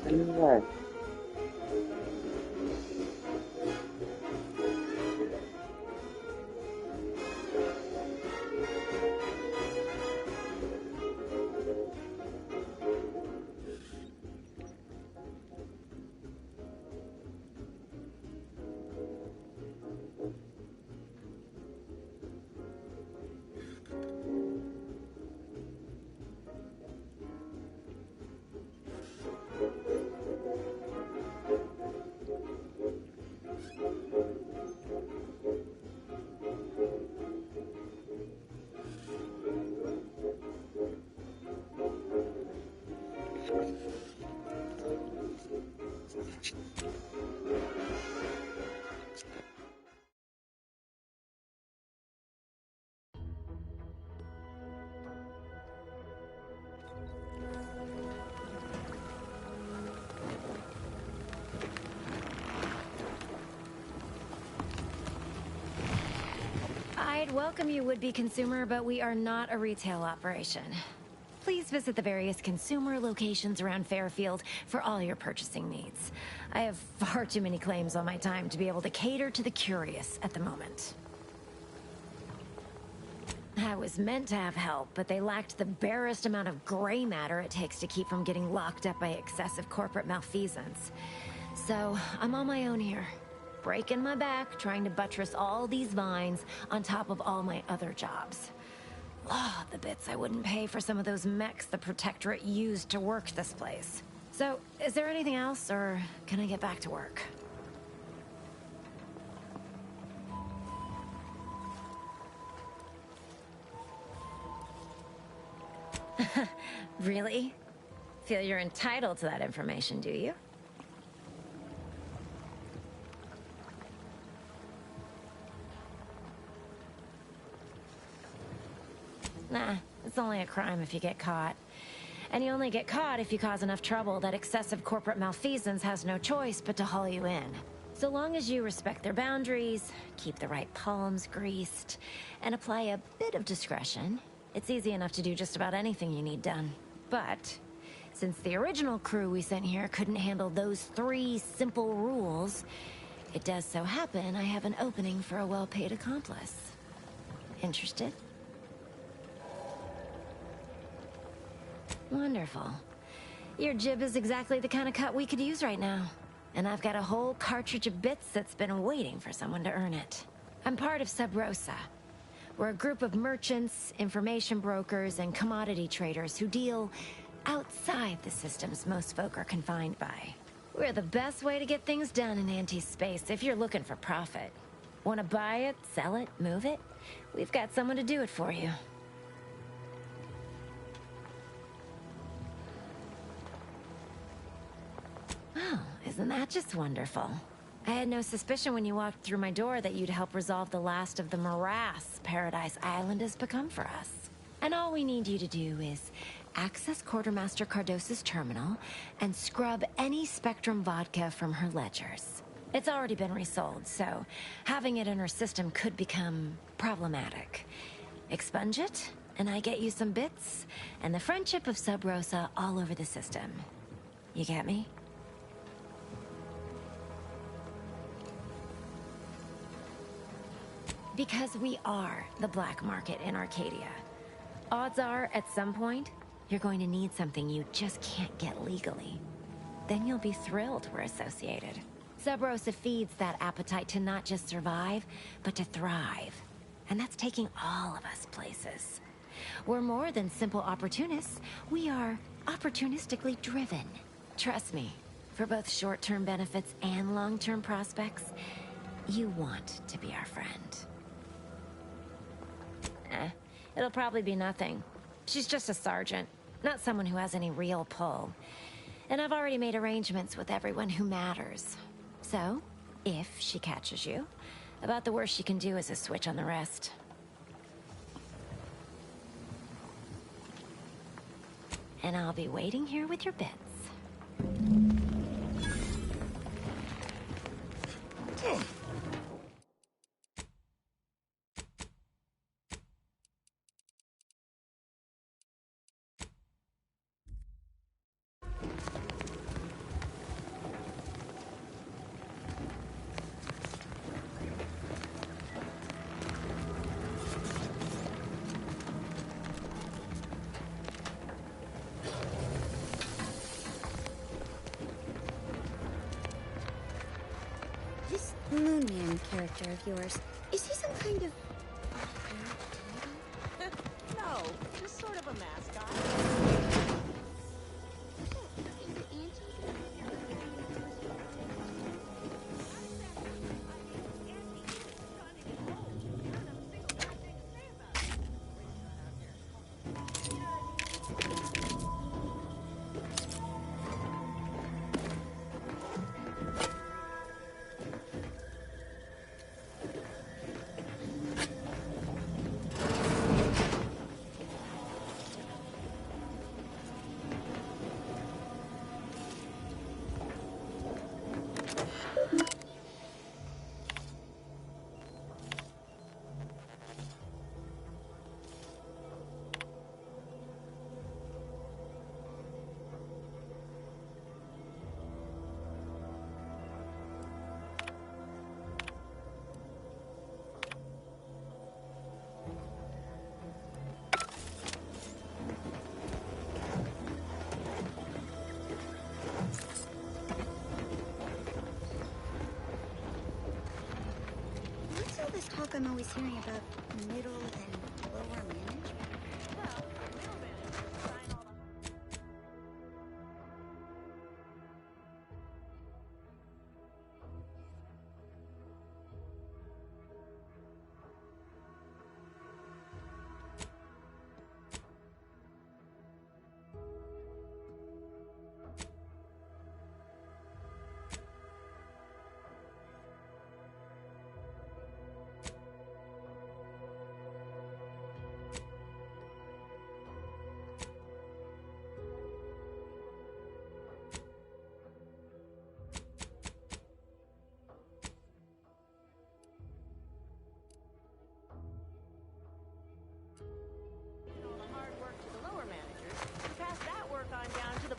Залезай. I'd welcome you, would-be consumer, but we are not a retail operation. Please visit the various consumer locations around Fairfield for all your purchasing needs. I have far too many claims on my time to be able to cater to the curious at the moment. I was meant to have help, but they lacked the barest amount of gray matter it takes to keep from getting locked up by excessive corporate malfeasance. So, I'm on my own here. Breaking my back, trying to buttress all these vines on top of all my other jobs. Oh, the bits I wouldn't pay for some of those mechs the Protectorate used to work this place. So, is there anything else, or can I get back to work? Really? Feel you're entitled to that information, do you? Nah, it's only a crime if you get caught. And you only get caught if you cause enough trouble that excessive corporate malfeasance has no choice but to haul you in. So long as you respect their boundaries, keep the right palms greased, and apply a bit of discretion, it's easy enough to do just about anything you need done. But since the original crew we sent here couldn't handle those 3 simple rules, it does so happen I have an opening for a well-paid accomplice. Interested? Wonderful. Your jib is exactly the kind of cut we could use right now. And I've got a whole cartridge of bits that's been waiting for someone to earn it. I'm part of Sub Rosa. We're a group of merchants, information brokers, and commodity traders who deal outside the systems most folk are confined by. We're the best way to get things done in anti-space if you're looking for profit. Want to buy it, sell it, move it? We've got someone to do it for you. Oh, isn't that just wonderful? I had no suspicion when you walked through my door that you'd help resolve the last of the morass Paradise Island has become for us. And all we need you to do is access Quartermaster Cardos's terminal and scrub any Spectrum vodka from her ledgers. It's already been resold, so having it in her system could become problematic. Expunge it, and I get you some bits, and the friendship of Sub Rosa all over the system. You get me? Because we are the black market in Arcadia. Odds are, at some point, you're going to need something you just can't get legally. Then you'll be thrilled we're associated. Sub Rosa feeds that appetite to not just survive, but to thrive. And that's taking all of us places. We're more than simple opportunists. We are opportunistically driven. Trust me, for both short-term benefits and long-term prospects, you want to be our friend. It'll probably be nothing. She's just a sergeant, not someone who has any real pull. And I've already made arrangements with everyone who matters. So, if she catches you, about the worst she can do is a switch on the rest. And I'll be waiting here with your bits. character of yours. Is he some kind of... No, just sort of a mascot. Talk I'm always hearing about middle and lower management.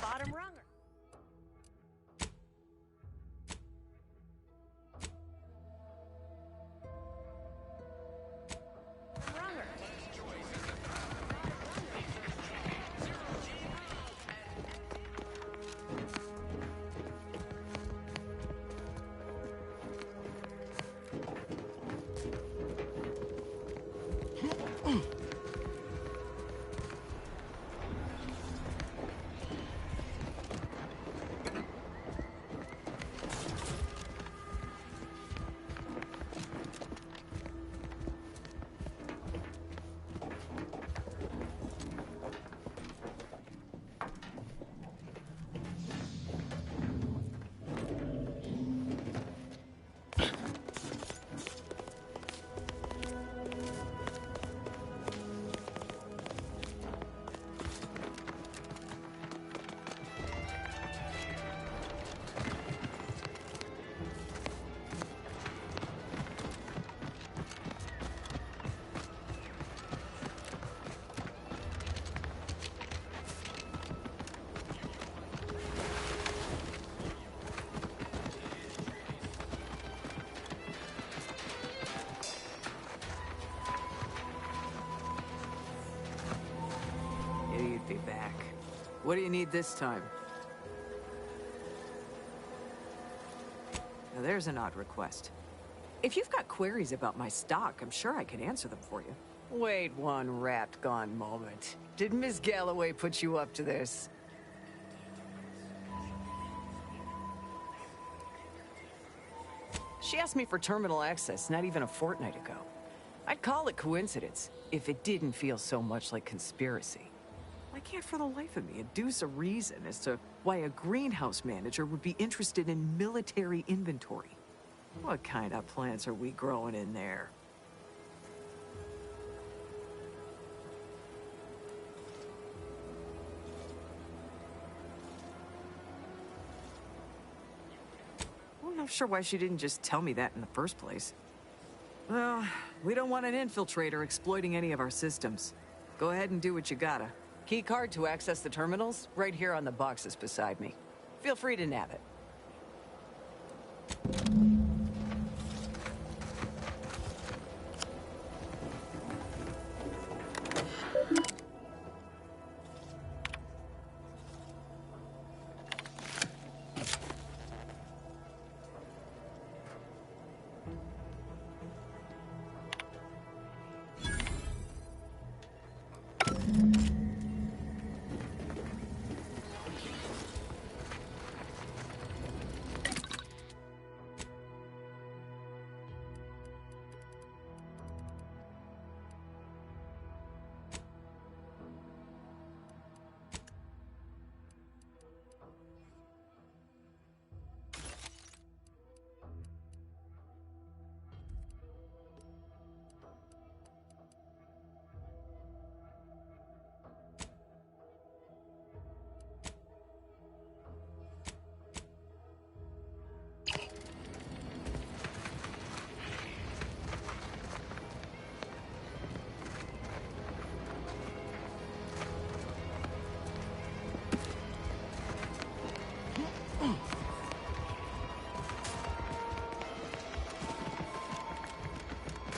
bottom runger. You'd be back. What do you need this time? Now there's an odd request. If you've got queries about my stock, I'm sure I can answer them for you. Wait one rat-gone moment. Did Miss Galloway put you up to this? She asked me for terminal access not even a fortnight ago. I'd call it coincidence if it didn't feel so much like conspiracy. I can't for the life of me adduce a reason as to why a greenhouse manager would be interested in military inventory. What kind of plants are we growing in there? I'm not sure why she didn't just tell me that in the first place. Well, we don't want an infiltrator exploiting any of our systems. Go ahead and do what you gotta. Key card to access the terminals, right here on the boxes beside me. Feel free to nab it.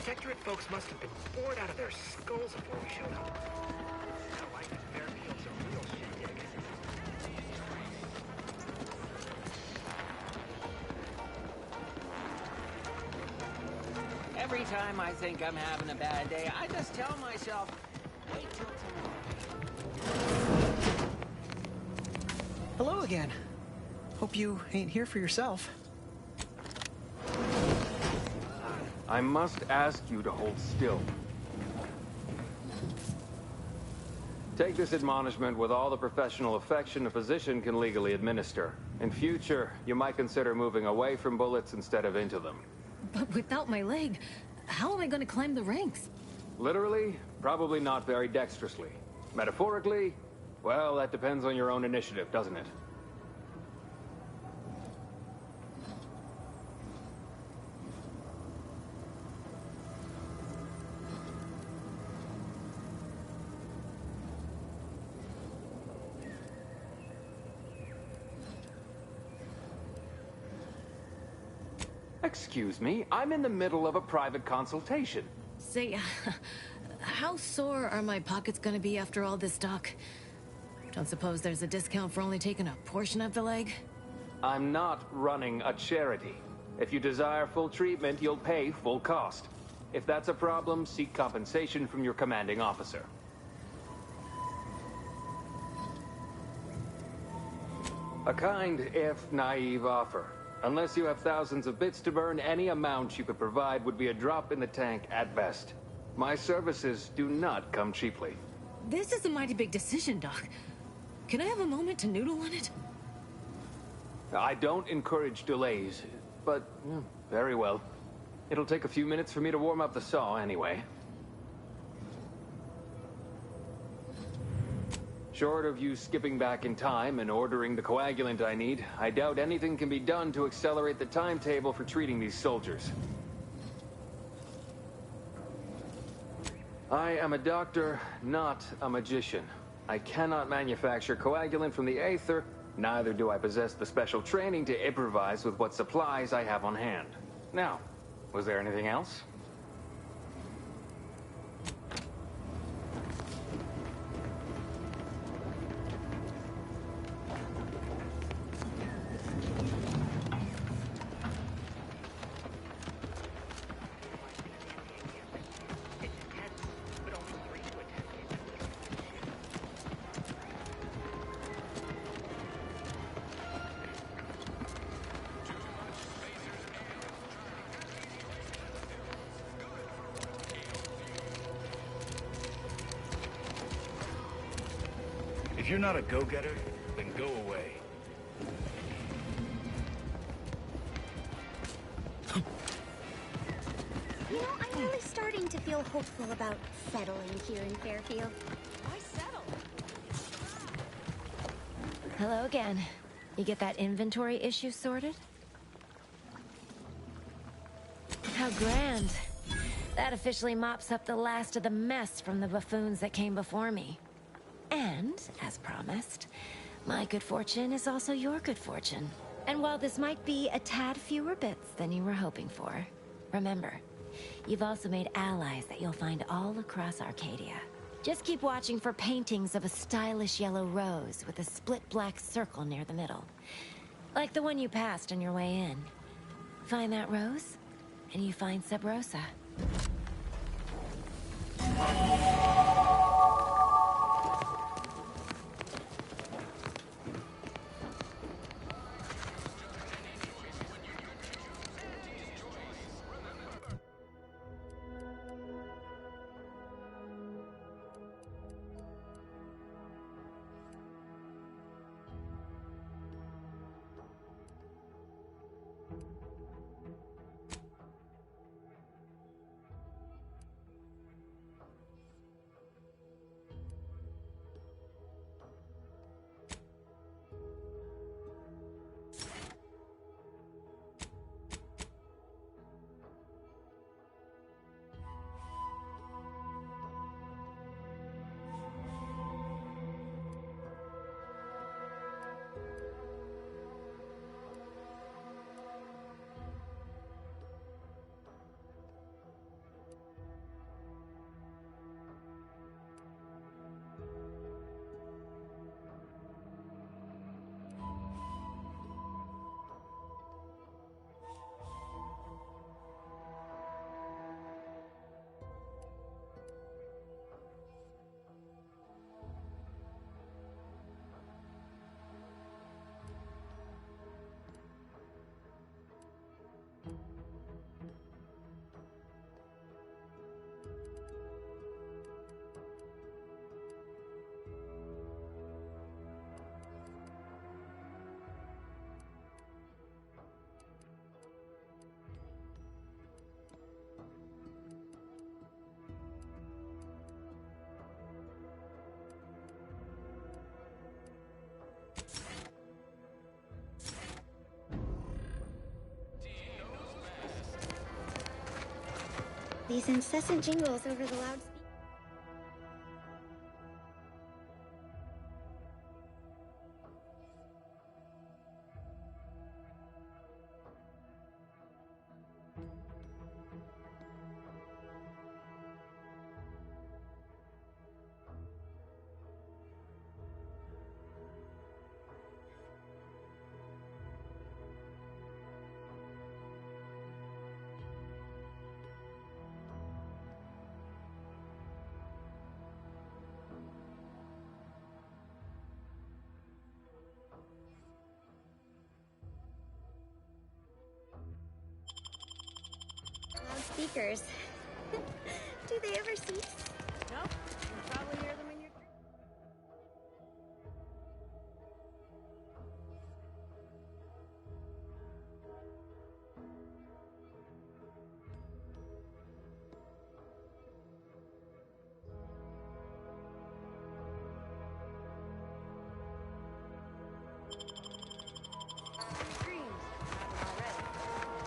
Sectorate folks must have been bored out of their skulls before we showed up. Now life in Fairfield's a real shindig. Every time I think I'm having a bad day, I just tell myself, wait till tomorrow. Hello again. Hope you ain't here for yourself. I must ask you to hold still. Take this admonishment with all the professional affection a physician can legally administer. In future, you might consider moving away from bullets instead of into them. But without my leg, how am I going to climb the ranks? Literally, probably not very dexterously. Metaphorically, well, that depends on your own initiative, doesn't it? Excuse me, I'm in the middle of a private consultation. Say, how sore are my pockets going to be after all this, Doc? Don't suppose there's a discount for only taking a portion of the leg? I'm not running a charity. If you desire full treatment, you'll pay full cost. If that's a problem, seek compensation from your commanding officer. A kind, if naive, offer. Unless you have thousands of bits to burn, any amount you could provide would be a drop in the tank at best. My services do not come cheaply. This is a mighty big decision, Doc. Can I have a moment to noodle on it? I don't encourage delays, but very well. It'll take a few minutes for me to warm up the saw anyway. Short of you skipping back in time and ordering the coagulant I need, I doubt anything can be done to accelerate the timetable for treating these soldiers. I am a doctor, not a magician. I cannot manufacture coagulant from the aether, neither do I possess the special training to improvise with what supplies I have on hand. Now, was there anything else? If you're not a go-getter, then go away. You know, I'm really starting to feel hopeful about settling here in Fairfield. Why settle? Hello again. You get that inventory issue sorted? How grand. That officially mops up the last of the mess from the buffoons that came before me. And, as promised, my good fortune is also your good fortune. And while this might be a tad fewer bits than you were hoping for, remember, you've also made allies that you'll find all across Arcadia. Just keep watching for paintings of a stylish yellow rose with a split black circle near the middle. Like the one you passed on your way in. Find that rose, and you find Sub Rosa. These incessant jingles over the loudspeaker. Loudspeakers. Do they ever cease? Nope. You probably hear them in your... Screams. Haven't already.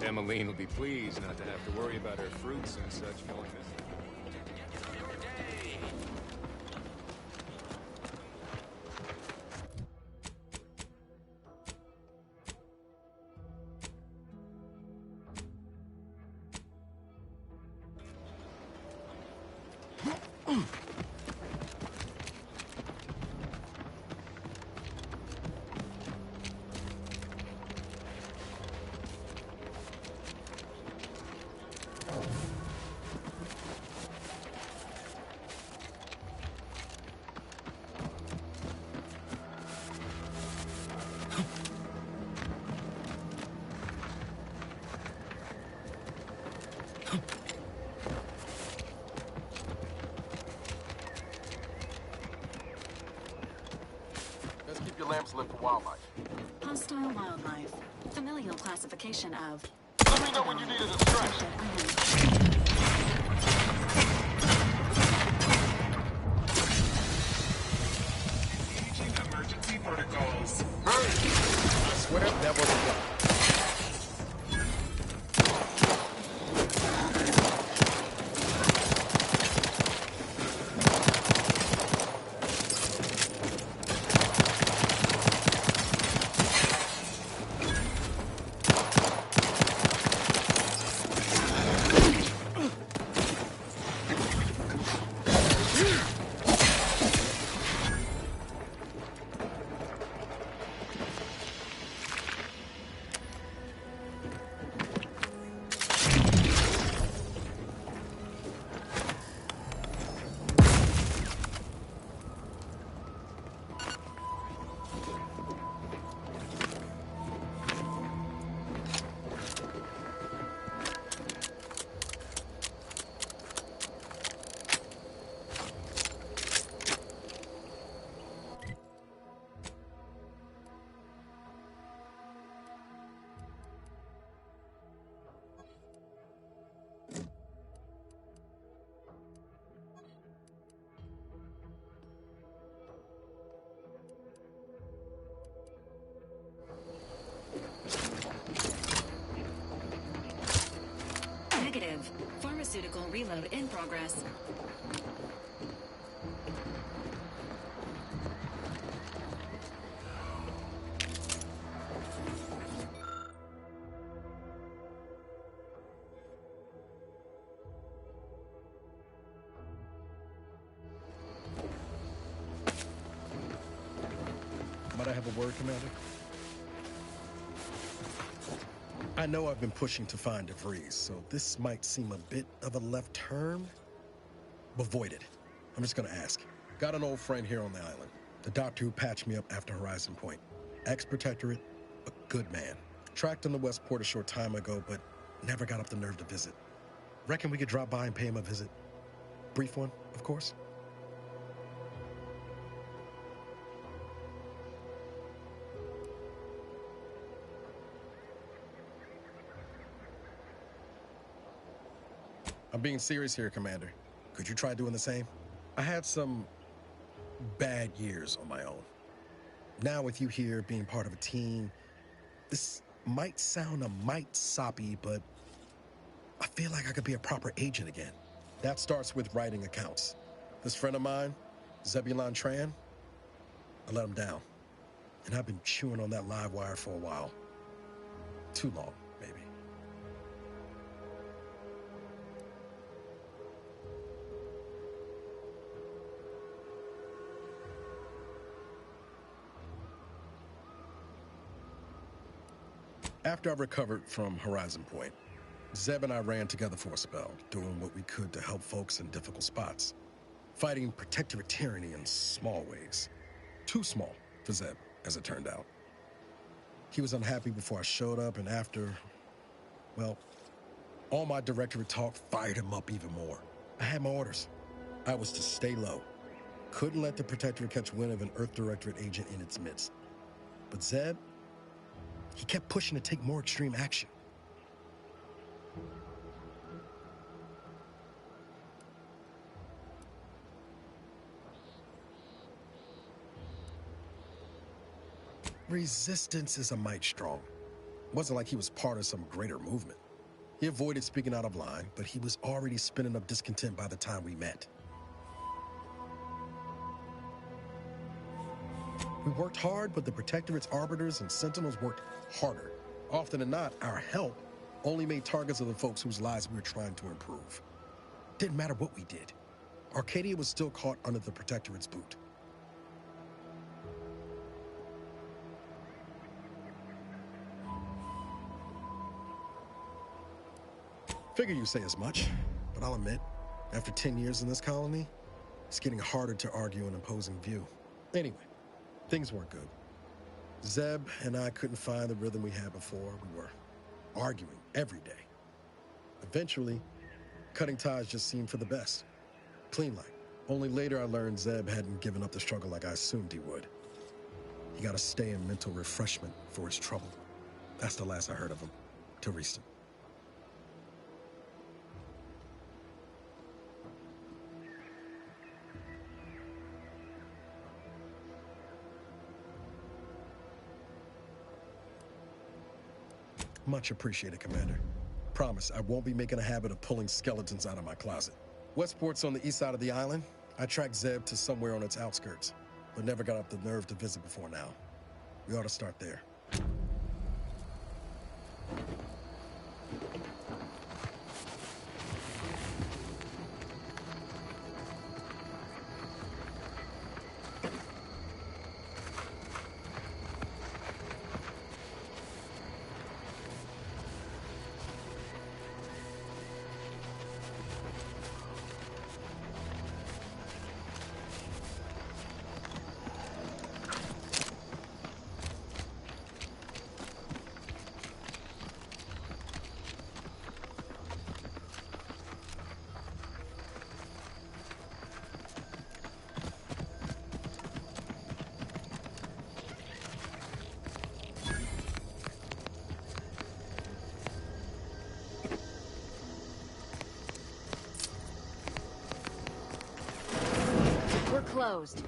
Emmeline will be pleased not to have to worry about her fruits and such going missing. Lamps lit for wildlife. Hostile wildlife. Familial classification of... Let me know when you need a distraction. Engaging emergency protocols. Hey! I swear that wasn't right. Negative. Pharmaceutical reload in progress. Might I have a word, Commander? I know I've been pushing to find DeVries, so this might seem a bit of a left turn, but void it. I'm just gonna ask. Got an old friend here on the island. The doctor who patched me up after Horizon Point. Ex-protectorate, a good man. Tracked him to Westport a short time ago, but never got up the nerve to visit. Reckon we could drop by and pay him a visit? Brief one, of course. I'm being serious here, Commander. Could you try doing the same? I had some bad years on my own. Now with you here being part of a team, this might sound a mite soppy, but I feel like I could be a proper agent again. That starts with writing accounts. This friend of mine, Zebulon Tran, I let him down. And I've been chewing on that live wire for a while. Too long, maybe. After I recovered from Horizon Point, Zeb and I ran together for a spell, doing what we could to help folks in difficult spots. Fighting protectorate tyranny in small ways. Too small for Zeb, as it turned out. He was unhappy before I showed up, and after, well, all my directorate talk fired him up even more. I had my orders. I was to stay low. Couldn't let the protectorate catch wind of an Earth Directorate agent in its midst. But Zeb, he kept pushing to take more extreme action. Resistance is a mite strong. It wasn't like he was part of some greater movement. He avoided speaking out of line, but he was already spinning up discontent by the time we met. We worked hard, but the Protectorate's arbiters and sentinels worked harder. Often than not, our help only made targets of the folks whose lives we were trying to improve. Didn't matter what we did. Arcadia was still caught under the Protectorate's boot. Figure you say as much, but I'll admit, after 10 years in this colony, it's getting harder to argue an opposing view. Anyway, things weren't good. Zeb and I couldn't find the rhythm we had before. We were arguing every day. Eventually, cutting ties just seemed for the best. Clean like. Only later I learned Zeb hadn't given up the struggle like I assumed he would. He got to stay in mental refreshment for his trouble. That's the last I heard of him, till recent. Much appreciated, Commander. Promise, I won't be making a habit of pulling skeletons out of my closet. Westport's on the east side of the island. I tracked Zeb to somewhere on its outskirts, but never got up the nerve to visit before now. We ought to start there. Closed.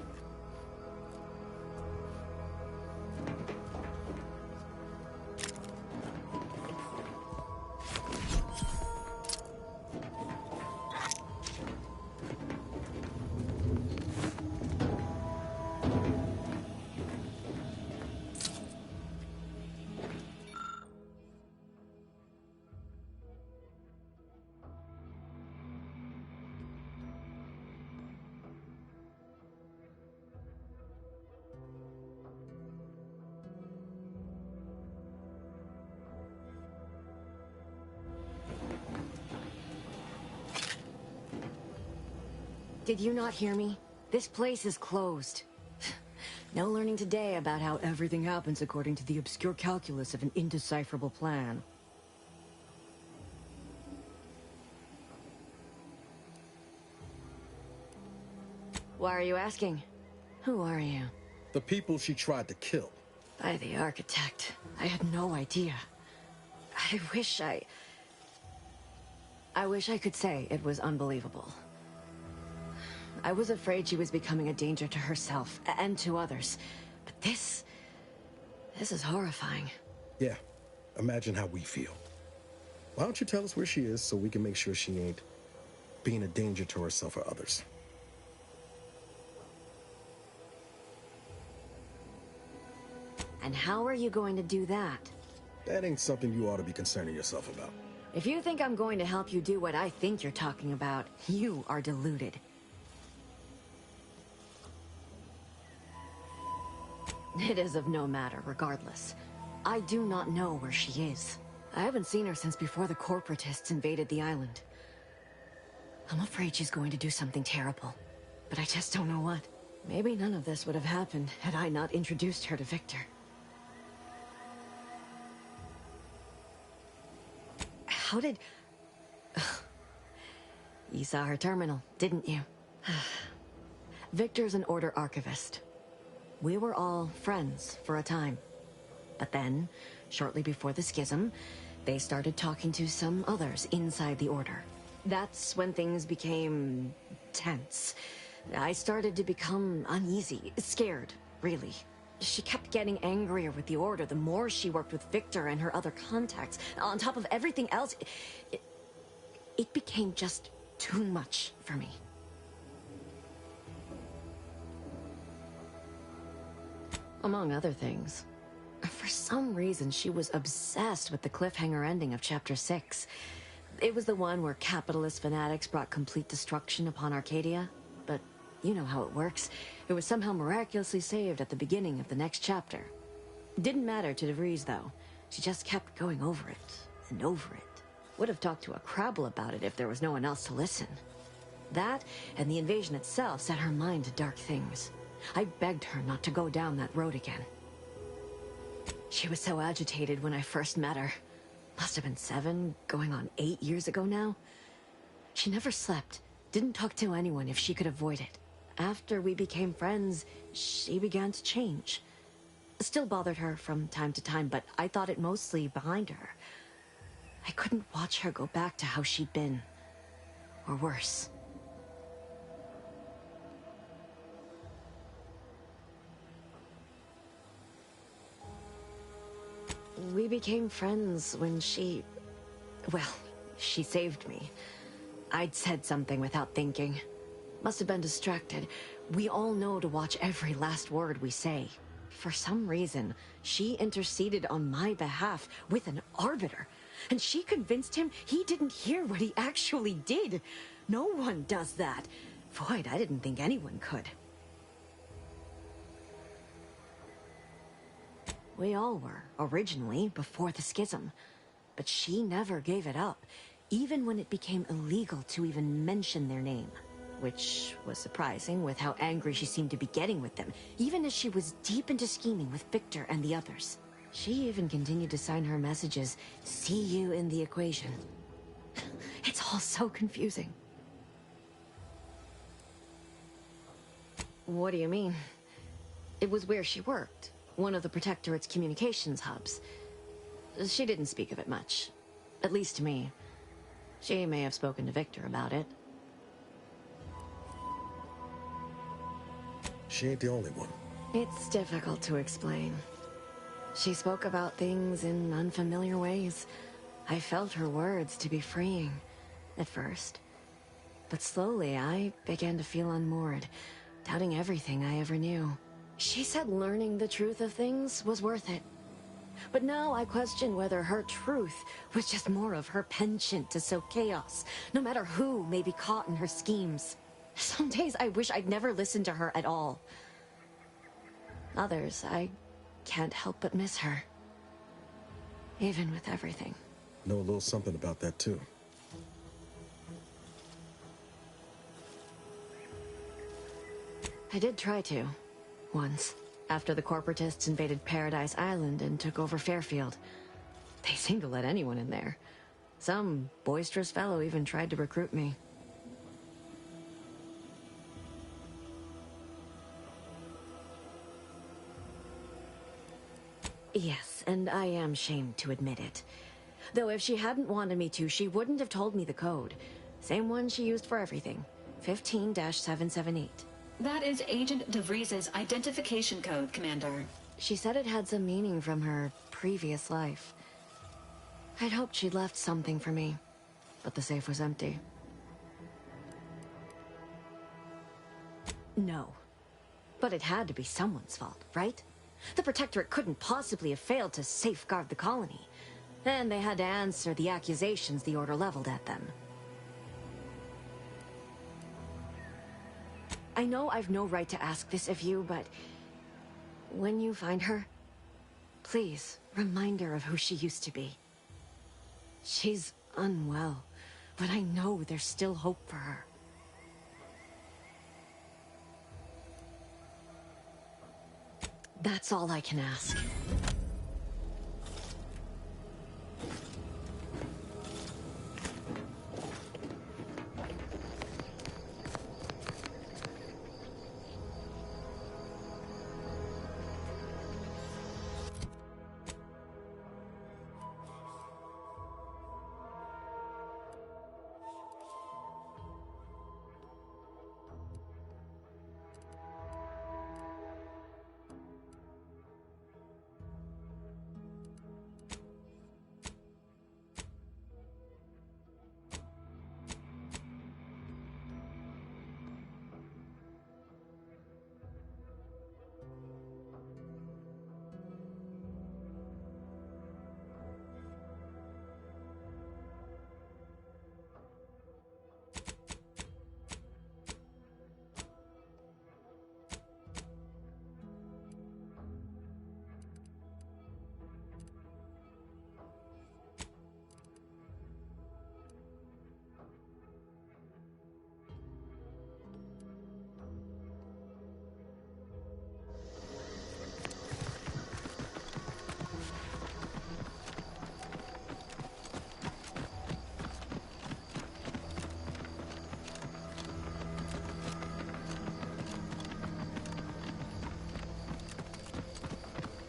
Did you not hear me? This place is closed. No learning today about how everything happens according to the obscure calculus of an indecipherable plan. Why are you asking? Who are you? The people she tried to kill. By the architect. I had no idea. I wish I... I wish I could say it was unbelievable. I was afraid she was becoming a danger to herself and to others. But this is horrifying. Yeah, imagine how we feel. Why don't you tell us where she is so we can make sure she ain't being a danger to herself or others? And how are you going to do that? That ain't something you ought to be concerning yourself about. If you think I'm going to help you do what I think you're talking about, you are deluded. It is of no matter, regardless. I do not know where she is. I haven't seen her since before the corporatists invaded the island. I'm afraid she's going to do something terrible, but I just don't know what. Maybe none of this would have happened had I not introduced her to Victor. How did... You saw her terminal, didn't you? Victor's an Order archivist. We were all friends for a time. But then, shortly before the schism, they started talking to some others inside the Order. That's when things became tense. I started to become uneasy, scared, really. She kept getting angrier with the Order the more she worked with Victor and her other contacts. On top of everything else, it became just too much for me. Among other things, for some reason she was obsessed with the cliffhanger ending of Chapter 6. It was the one where capitalist fanatics brought complete destruction upon Arcadia. But you know how it works. It was somehow miraculously saved at the beginning of the next chapter. Didn't matter to DeVries, though. She just kept going over it and over it. Would have talked to a Crabble about it if there was no one else to listen. That and the invasion itself set her mind to dark things. I begged her not to go down that road again. She was so agitated when I first met her. Must have been 7, going on 8 years ago now. She never slept, didn't talk to anyone if she could avoid it. After we became friends, she began to change. Still bothered her from time to time, but I thought it mostly behind her. I couldn't watch her go back to how she'd been. Or worse. We became friends when she saved me. I'd said something without thinking. Must have been distracted. We all know to watch every last word we say. For some reason, she interceded on my behalf with an arbiter. And she convinced him he didn't hear what he actually did. No one does that. Void, I didn't think anyone could. We all were, originally, before the schism. But she never gave it up, even when it became illegal to even mention their name. Which was surprising with how angry she seemed to be getting with them, even as she was deep into scheming with Victor and the others. She even continued to sign her messages, "See you in the equation." It's all so confusing. What do you mean? It was where she worked. One of the Protectorate's communications hubs. She didn't speak of it much. At least to me. She may have spoken to Victor about it. She ain't the only one. It's difficult to explain. She spoke about things in unfamiliar ways. I felt her words to be freeing, at first. But slowly, I began to feel unmoored, doubting everything I ever knew. She said learning the truth of things was worth it. But now I question whether her truth was just more of her penchant to sow chaos, no matter who may be caught in her schemes. Some days I wish I'd never listened to her at all. Others, I can't help but miss her. Even with everything. Know a little something about that, too. I did try to. Once. After the corporatists invaded Paradise Island and took over Fairfield. They seemed to let anyone in there. Some boisterous fellow even tried to recruit me. Yes, and I am ashamed to admit it. Though if she hadn't wanted me to, she wouldn't have told me the code. Same one she used for everything. 15-778. That is Agent DeVries's identification code, Commander. She said it had some meaning from her previous life. I'd hoped she'd left something for me, but the safe was empty. No. But it had to be someone's fault, right? The Protectorate couldn't possibly have failed to safeguard the colony. And they had to answer the accusations the Order leveled at them. I know I've no right to ask this of you, but when you find her, please remind her of who she used to be. She's unwell, but I know there's still hope for her. That's all I can ask.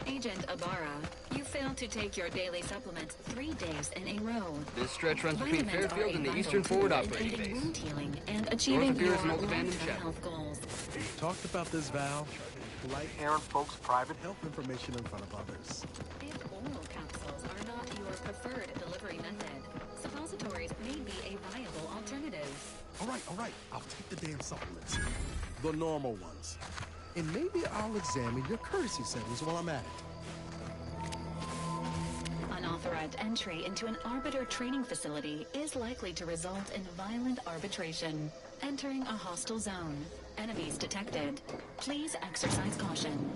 Agent Ibarra, you failed to take your daily supplements 3 days in a row. This stretch runs between Vitamins Fairfield are and a the vital Eastern Forward tool in Operating aiding Base. wound healing and achieving North your appears an old long-term abandoned shack. health goals. Talked about this, Val. Polite Aaron folks' private health information in front of others. If oral capsules are not your preferred delivery method, suppositories may be a viable alternative. All right. I'll take the damn supplements. The normal ones. And maybe I'll examine your courtesy settings while I'm at it. Unauthorized entry into an arbiter training facility is likely to result in violent arbitration. Entering a hostile zone. Enemies detected. Please exercise caution.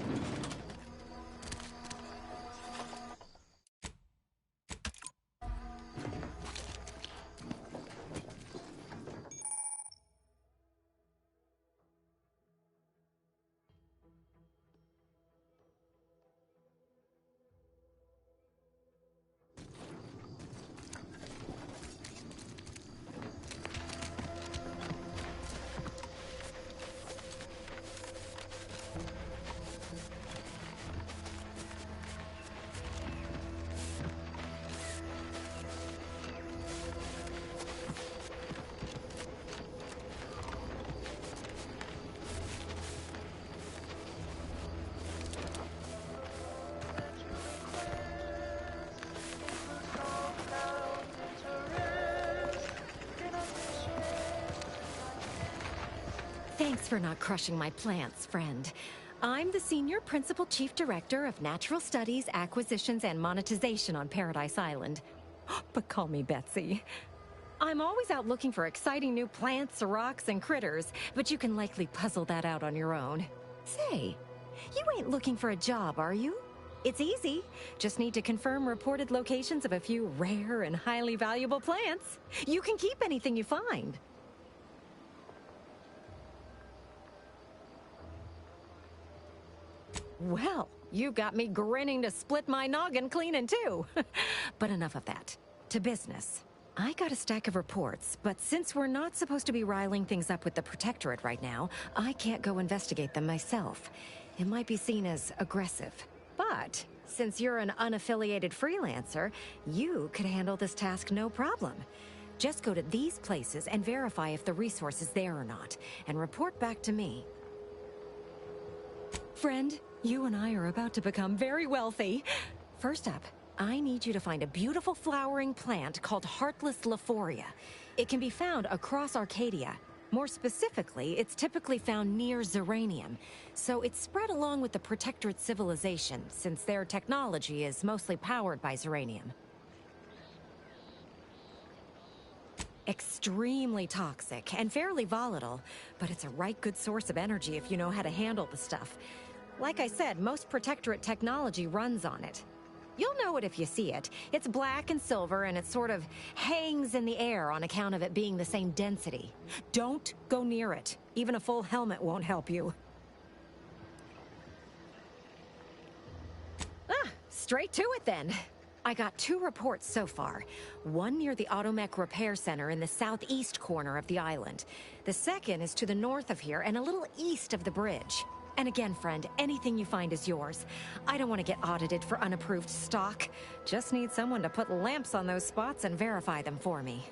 Thanks for not crushing my plants, friend. I'm the Senior Principal Chief Director of Natural Studies, Acquisitions, and Monetization on Paradise Island. But call me Betsy. I'm always out looking for exciting new plants, rocks, and critters, but you can likely puzzle that out on your own. Say, you ain't looking for a job, are you? It's easy. Just need to confirm reported locations of a few rare and highly valuable plants. You can keep anything you find. Well, you got me grinning to split my noggin clean in two. But enough of that. To business. I got a stack of reports, but since we're not supposed to be riling things up with the Protectorate right now, I can't go investigate them myself. It might be seen as aggressive. But Since you're an unaffiliated freelancer, you could handle this task no problem. Just go to these places and verify if the resource is there or not, and report back to me. Friend, you and I are about to become very wealthy. First up, I need you to find a beautiful flowering plant called Heartless Lephoria. It can be found across Arcadia. More specifically, it's typically found near Zeranium, so it's spread along with the Protectorate civilization, since their technology is mostly powered by Zeranium. Extremely toxic and fairly volatile, but it's a right good source of energy if you know how to handle the stuff. Like I said, most Protectorate technology runs on it. You'll know it if you see it. It's black and silver, and it sort of hangs in the air on account of it being the same density. Don't go near it. Even a full helmet won't help you. Straight to it then. I got 2 reports so far. One near the Automech Repair Center in the southeast corner of the island. The second is to the north of here and a little east of the bridge. And again, friend, anything you find is yours. I don't want to get audited for unapproved stock. Just need someone to put lamps on those spots and verify them for me.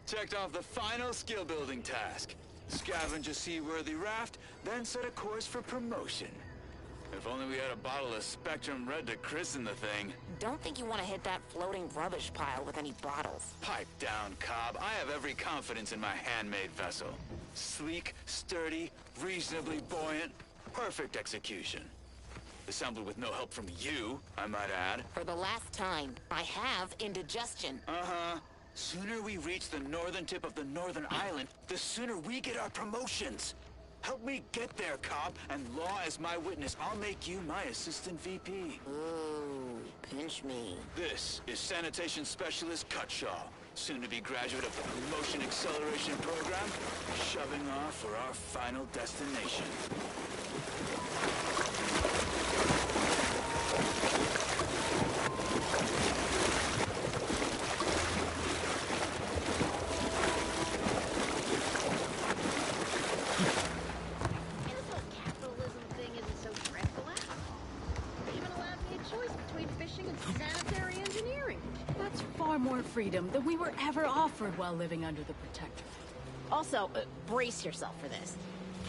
Checked off the final skill-building task. Scavenge a seaworthy raft, then set a course for promotion. If only we had a bottle of Spectrum Red to christen the thing. Don't think you want to hit that floating rubbish pile with any bottles. Pipe down, Cobb. I have every confidence in my handmade vessel. Sleek, sturdy, reasonably buoyant, perfect execution. Assembled with no help from you, I might add. For the last time, I have indigestion. Uh-huh. Sooner we reach the northern tip of the northern island, the sooner we get our promotions. Help me get there, Cobb, and law as my witness, I'll make you my assistant VP. Ooh, pinch me. This is Sanitation Specialist Cutshaw, soon to be graduate of the Promotion Acceleration Program, shoving off for our final destination. Freedom than we were ever offered while living under the Protectorate. Also, brace yourself for this.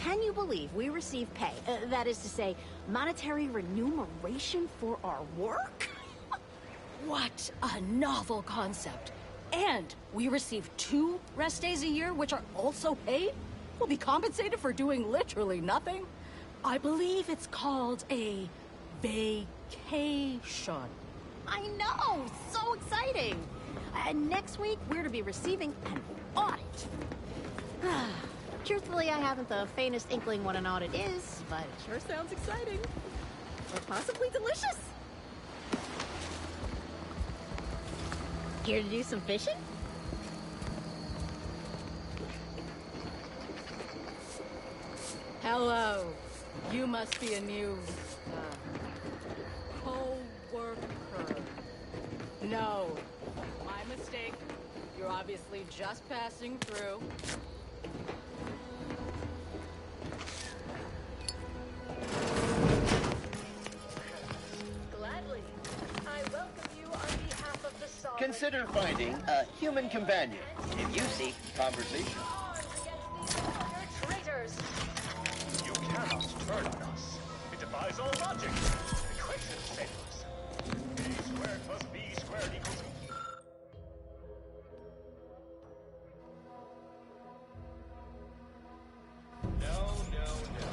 Can you believe we receive pay, that is to say, monetary remuneration for our work? What a novel concept. And we receive 2 rest days a year, which are also paid? We'll be compensated for doing literally nothing? I believe it's called a vacation. I know! So exciting! Next week, we're to be receiving an audit. Truthfully, I haven't the faintest inkling what an audit is, but it sure sounds exciting. Or possibly delicious. Here to do some fishing? Hello. You must be a new, co-worker. No. My mistake. You're obviously just passing through. consider finding a human companion if you seek conversation. Traitors! You cannot turn on us. It defies all logic. Equations save us. A squared plus B squared equals... No, no, no.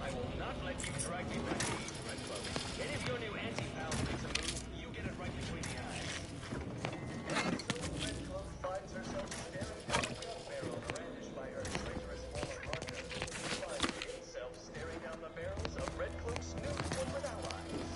I will not let you drag me back to East Red Cloak. And if your new anti-pal makes a move, you get it right between the eyes. And so Red Cloak finds herself staring down the gun barrel brandished by her traitorous former partner. Finds itself staring down the barrels of Red Cloak's new corporate allies.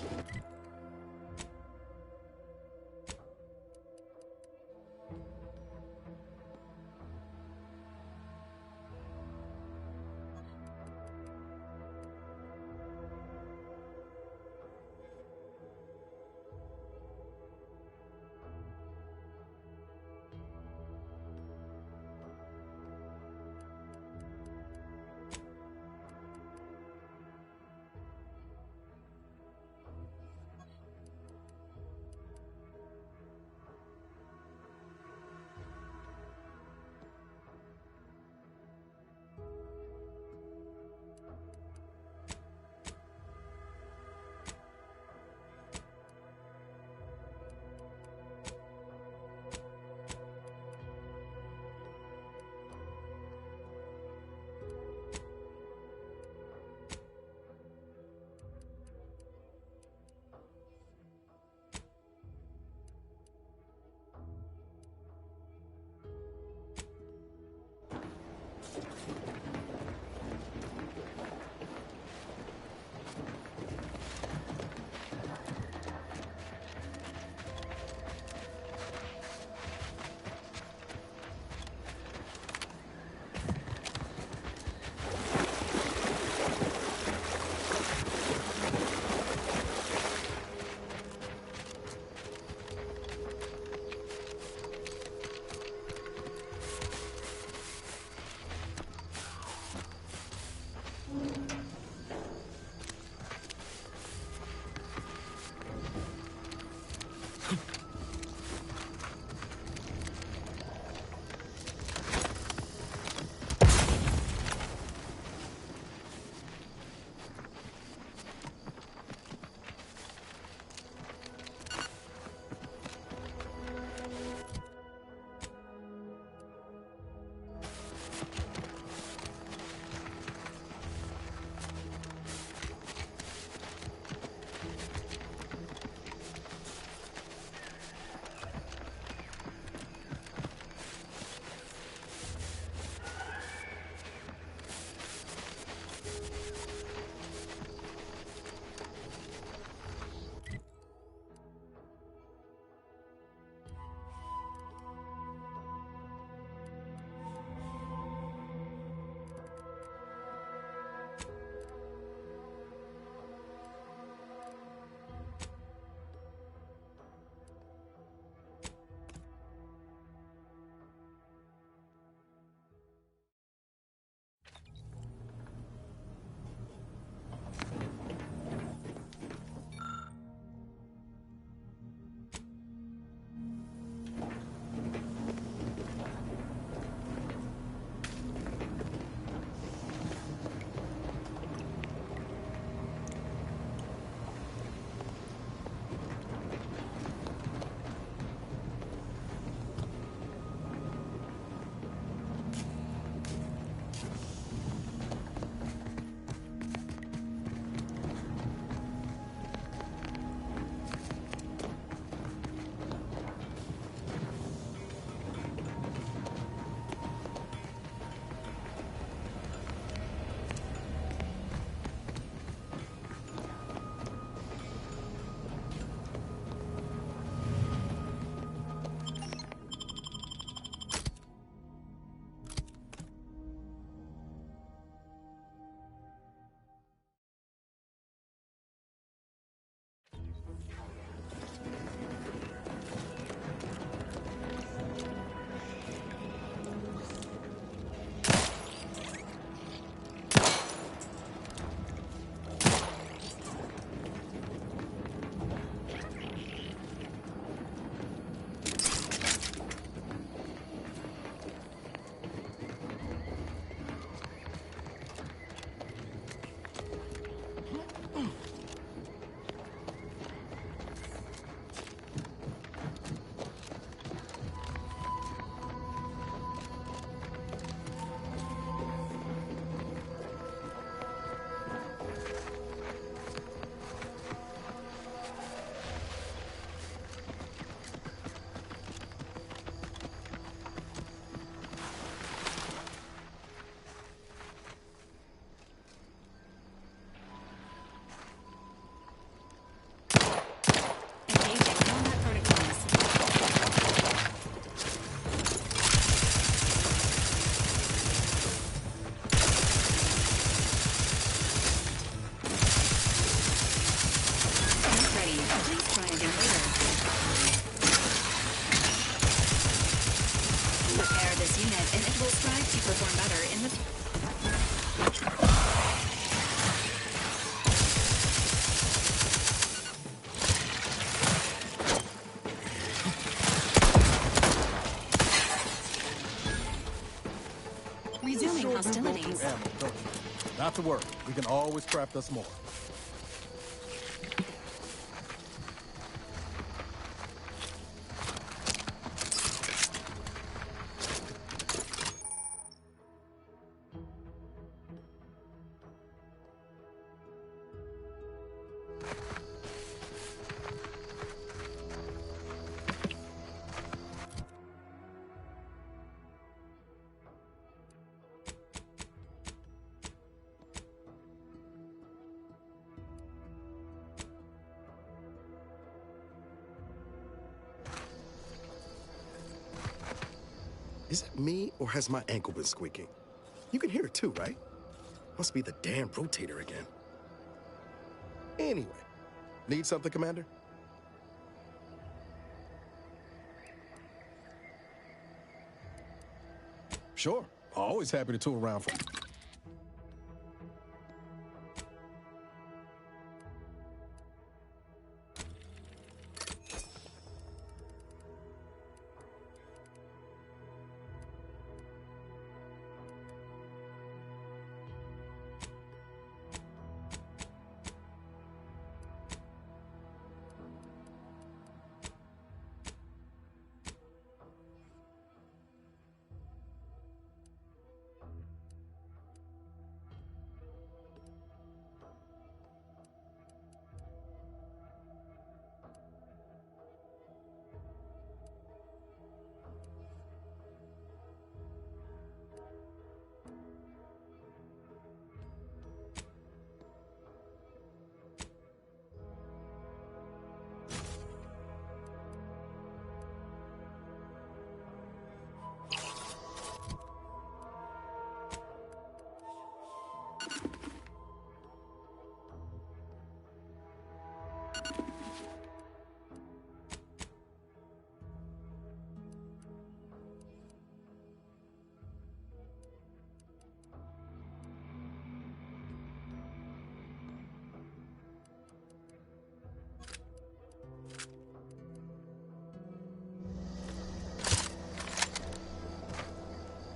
abilities. Ammo, don't you? Not to worry. We can always craft us more. Is it me, or has my ankle been squeaking? You can hear it too, right? Must be the damn rotator again. Anyway, need something, Commander? Sure. Always happy to tool around for you.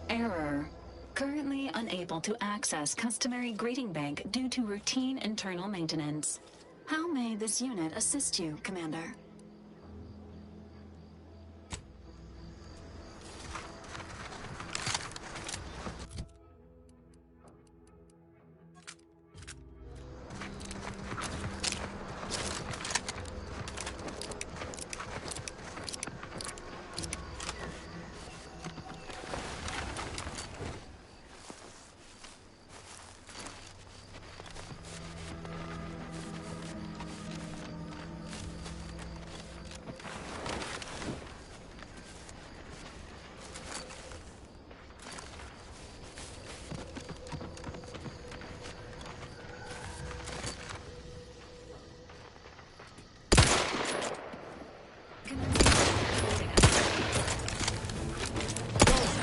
Error. Currently unable to access customary greeting bank due to routine internal maintenance. How may this unit assist you, Commander?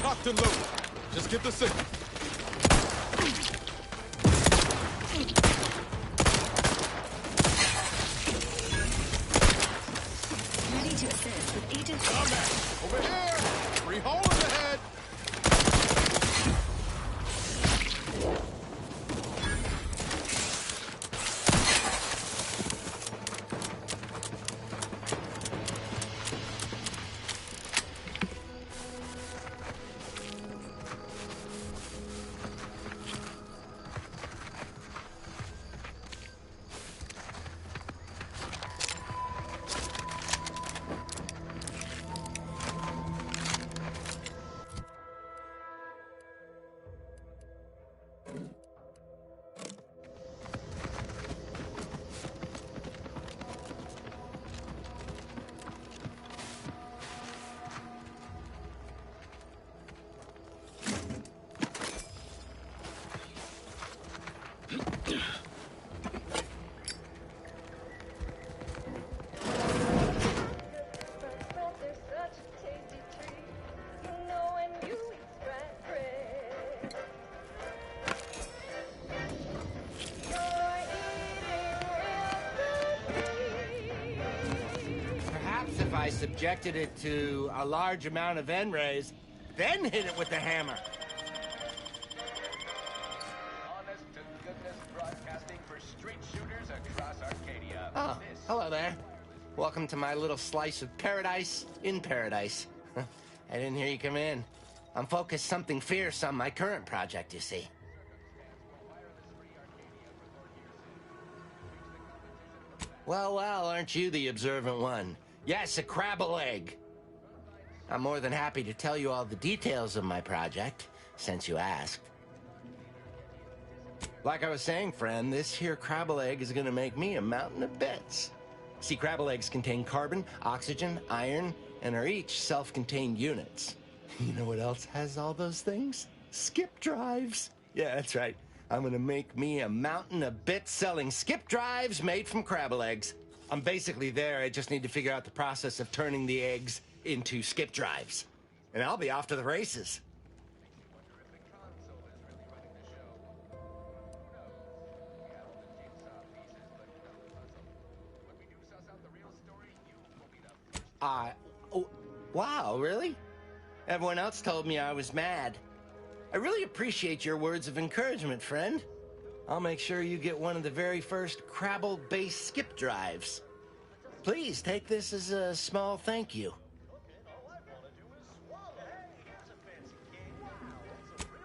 Locked and loaded. Just get the signal. Ready to assist with Agent... Over here! Free hole in the head! If I subjected it to a large amount of N-rays, then hit it with the hammer. Welcome to my little slice of paradise in paradise. I didn't hear you come in. I'm focused something fierce on my current project, you see. Well, aren't you the observant one? Yes, a crabble egg. I'm more than happy to tell you all the details of my project, since you asked. Like I was saying, friend, this here crabble egg is gonna make me a mountain of bits. See, crabble eggs contain carbon, oxygen, iron, and are each self-contained units. You know what else has all those things? Skip drives. Yeah, that's right. I'm gonna make me a mountain of bits selling skip drives made from crabble eggs. I'm basically there. I just need to figure out the process of turning the eggs into skip drives. And I'll be off to the races. Oh, wow, really? Everyone else told me I was mad. I really appreciate your words of encouragement, friend. I'll make sure you get one of the very first Crabble-based skip drives. Please take this as a small thank you.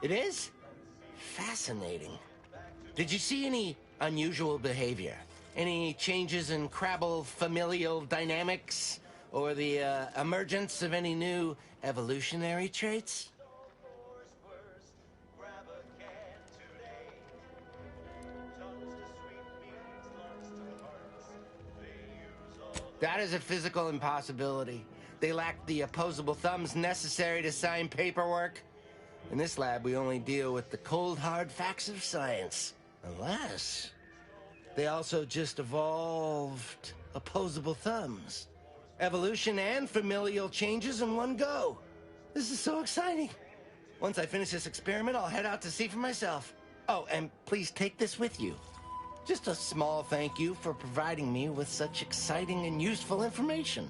It is? Fascinating. Did you see any unusual behavior? Any changes in Crabble familial dynamics? Or the emergence of any new evolutionary traits? That is a physical impossibility. They lack the opposable thumbs necessary to sign paperwork. In this lab, we only deal with the cold, hard facts of science. Unless they also just evolved opposable thumbs. Evolution and familial changes in one go. This is so exciting. Once I finish this experiment, I'll head out to see for myself. Oh, and please take this with you. Just a small thank you for providing me with such exciting and useful information.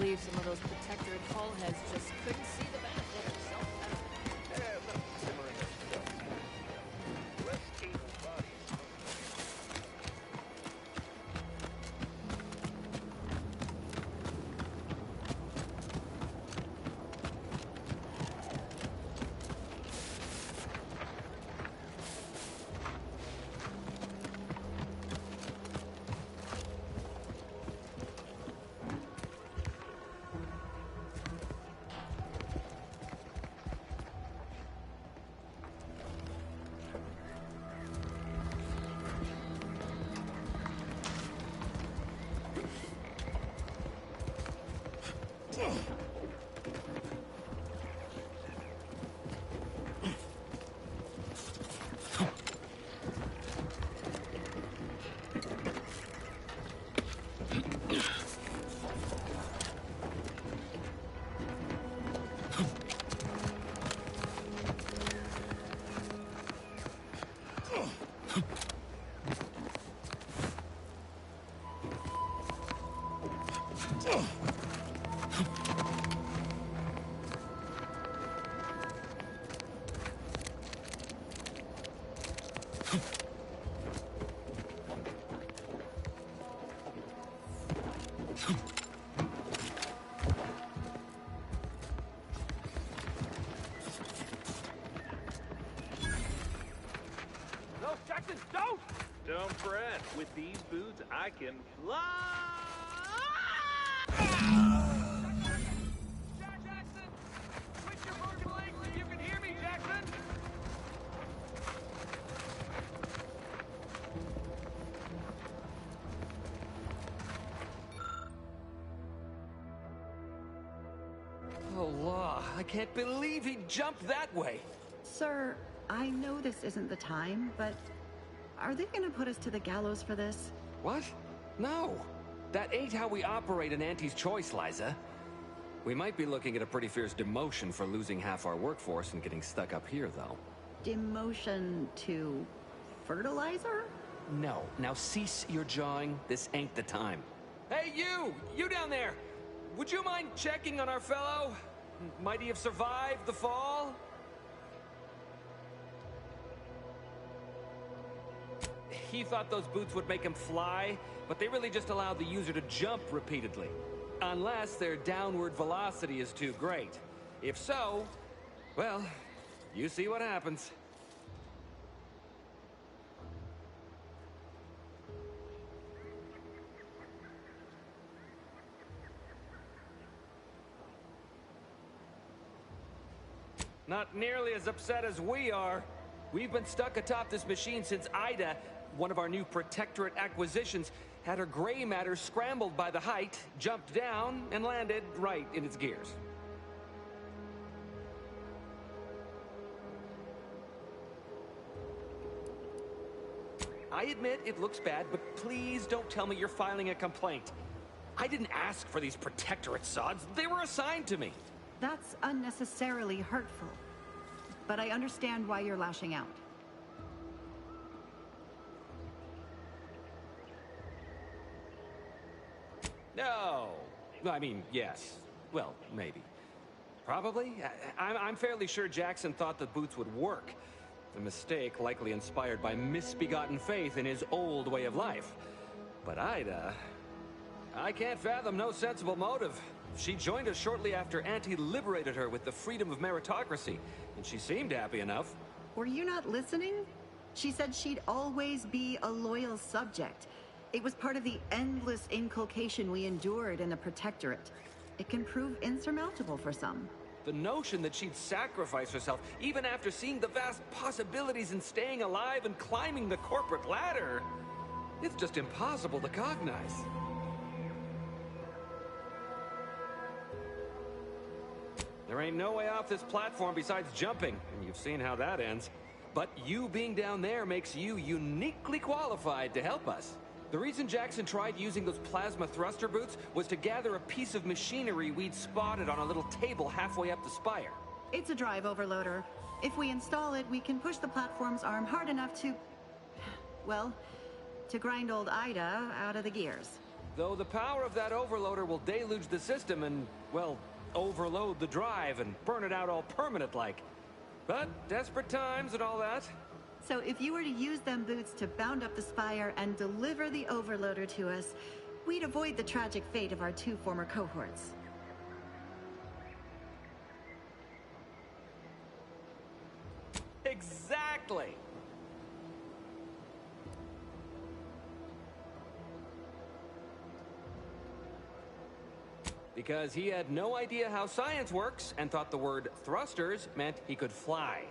believe some of those protectorate hull heads just couldn't see the benefit of self-benefit. No, Jackson, don't! Don't fret. With these boots, I can fly! Jackson! Switch your broken legs if you can hear me, Jackson! Oh, law. I can't believe he jumped that way. Sir, I know this isn't the time, but are they gonna put us to the gallows for this? What? No. That ain't how we operate in Auntie's Choice, Liza. We might be looking at a pretty fierce demotion for losing half our workforce and getting stuck up here, though. Demotion to fertilizer? No. Now cease your jawing. This ain't the time. Hey, you! You down there! Would you mind checking on our fellow? Might he have survived the fall? He thought those boots would make him fly, but they really just allow the user to jump repeatedly. Unless their downward velocity is too great. If so, well, you see what happens. Not nearly as upset as we are. We've been stuck atop this machine since Ida, one of our new Protectorate acquisitions, had her gray matter scrambled by the height, jumped down, and landed right in its gears. I admit it looks bad, but please don't tell me you're filing a complaint. I didn't ask for these Protectorate sods. They were assigned to me. That's unnecessarily hurtful. But I understand why you're lashing out. No. I mean, yes. Well, maybe. Probably. I'm fairly sure Jackson thought the boots would work. A mistake likely inspired by misbegotten faith in his old way of life. But Ida... I can't fathom no sensible motive. She joined us shortly after Auntie liberated her with the freedom of meritocracy, and she seemed happy enough. Were you not listening? She said she'd always be a loyal subject. It was part of the endless inculcation we endured in the Protectorate. It can prove insurmountable for some. The notion that she'd sacrifice herself, even after seeing the vast possibilities in staying alive and climbing the corporate ladder, it's just impossible to cognize. There ain't no way off this platform besides jumping, and you've seen how that ends. But you being down there makes you uniquely qualified to help us. The reason Jackson tried using those plasma thruster boots was to gather a piece of machinery we'd spotted on a little table halfway up the spire. It's a drive overloader. If we install it, we can push the platform's arm hard enough to... well, to grind old Ida out of the gears. Though the power of that overloader will deluge the system and, well, overload the drive and burn it out all permanent-like. But desperate times and all that. So if you were to use them boots to bound up the spire and deliver the overloader to us, we'd avoid the tragic fate of our 2 former cohorts. Exactly! Because he had no idea how science works and thought the word thrusters meant he could fly.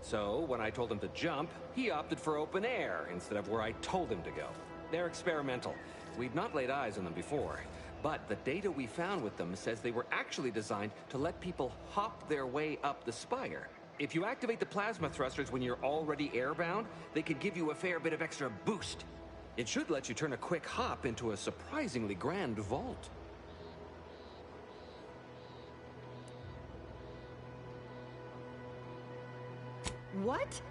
So, when I told him to jump, he opted for open air instead of where I told him to go. They're experimental. We'd not laid eyes on them before, but the data we found with them says they were actually designed to let people hop their way up the spire. If you activate the plasma thrusters when you're already airbound, they could give you a fair bit of extra boost. It should let you turn a quick hop into a surprisingly grand vault. What?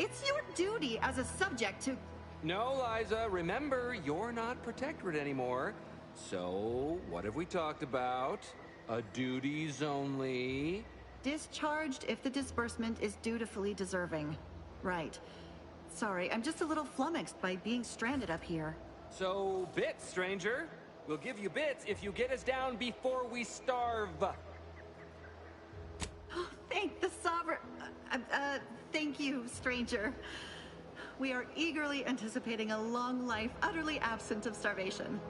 It's your duty as a subject to... No, Liza, remember, you're not protectorate anymore. So, what have we talked about? A duties only. Discharged if the disbursement is dutifully deserving. Right. Sorry, I'm just a little flummoxed by being stranded up here. So, bits, stranger. We'll give you bits if you get us down before we starve. Thank the sovereign... thank you, stranger. We are eagerly anticipating a long life utterly absent of starvation.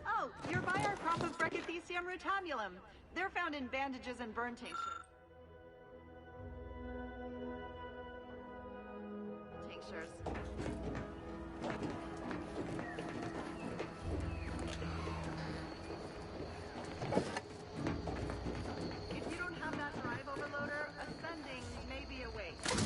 Oh, you're by our crop of Brachythecium rotabulum. They're found in bandages and burn tinctures. If you don't have that drive overloader, ascending may be a waste.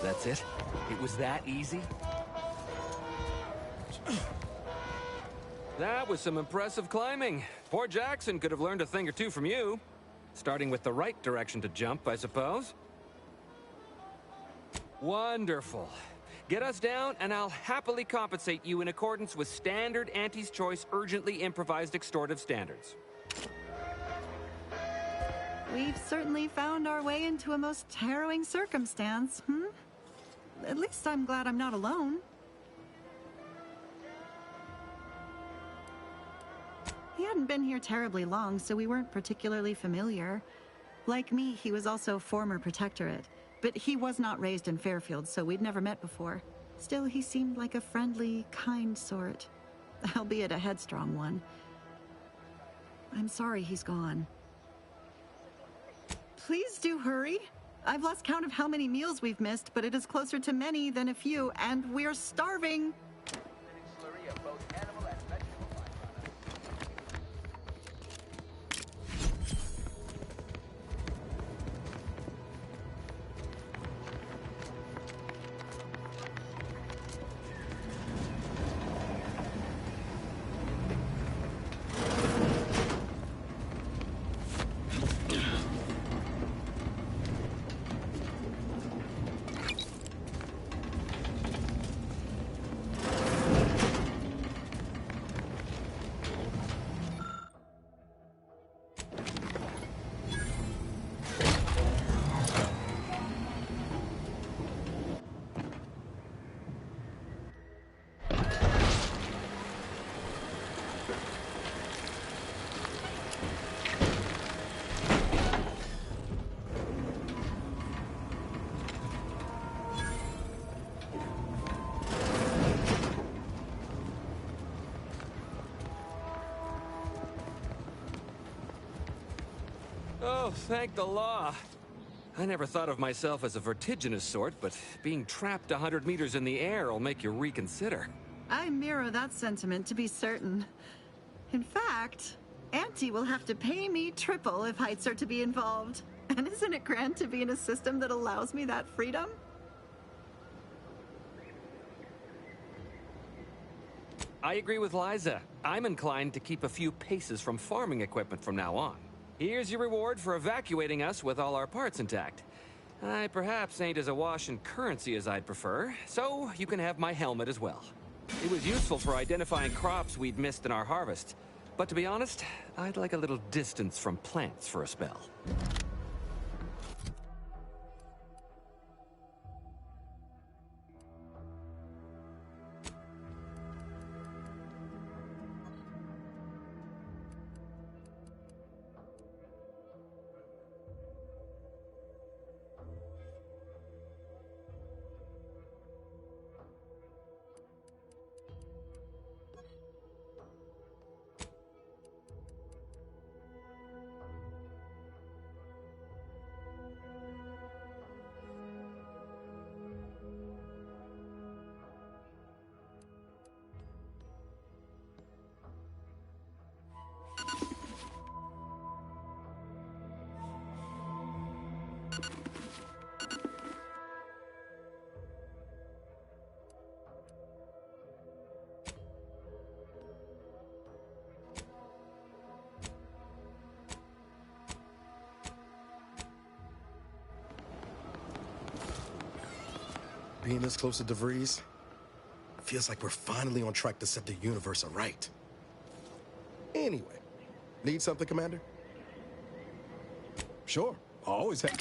That's it? It was that easy? That was some impressive climbing. Poor Jackson could have learned a thing or two from you. Starting with the right direction to jump, I suppose. Wonderful. Get us down, and I'll happily compensate you in accordance with standard Auntie's Choice urgently improvised extortive standards. We've certainly found our way into a most harrowing circumstance, At least I'm glad I'm not alone. He hadn't been here terribly long, so we weren't particularly familiar. Like me, he was also former protectorate, but he was not raised in Fairfield, so we'd never met before. Still, he seemed like a friendly, kind sort, albeit a headstrong one. I'm sorry he's gone. Please do hurry. I've lost count of how many meals we've missed, but it is closer to many than a few, and we're starving. Oh, thank the law. I never thought of myself as a vertiginous sort, but being trapped 100 meters in the air will make you reconsider. I mirror that sentiment, to be certain. In fact, Auntie will have to pay me triple if heights are to be involved. And isn't it grand to be in a system that allows me that freedom? I agree with Liza. I'm inclined to keep a few paces from farming equipment from now on. Here's your reward for evacuating us with all our parts intact. I perhaps ain't as awash in currency as I'd prefer, so you can have my helmet as well. It was useful for identifying crops we'd missed in our harvest. But to be honest, I'd like a little distance from plants for a spell. being this close to DeVries, feels like we're finally on track to set the universe aright. Anyway, need something, Commander? Sure, I always have.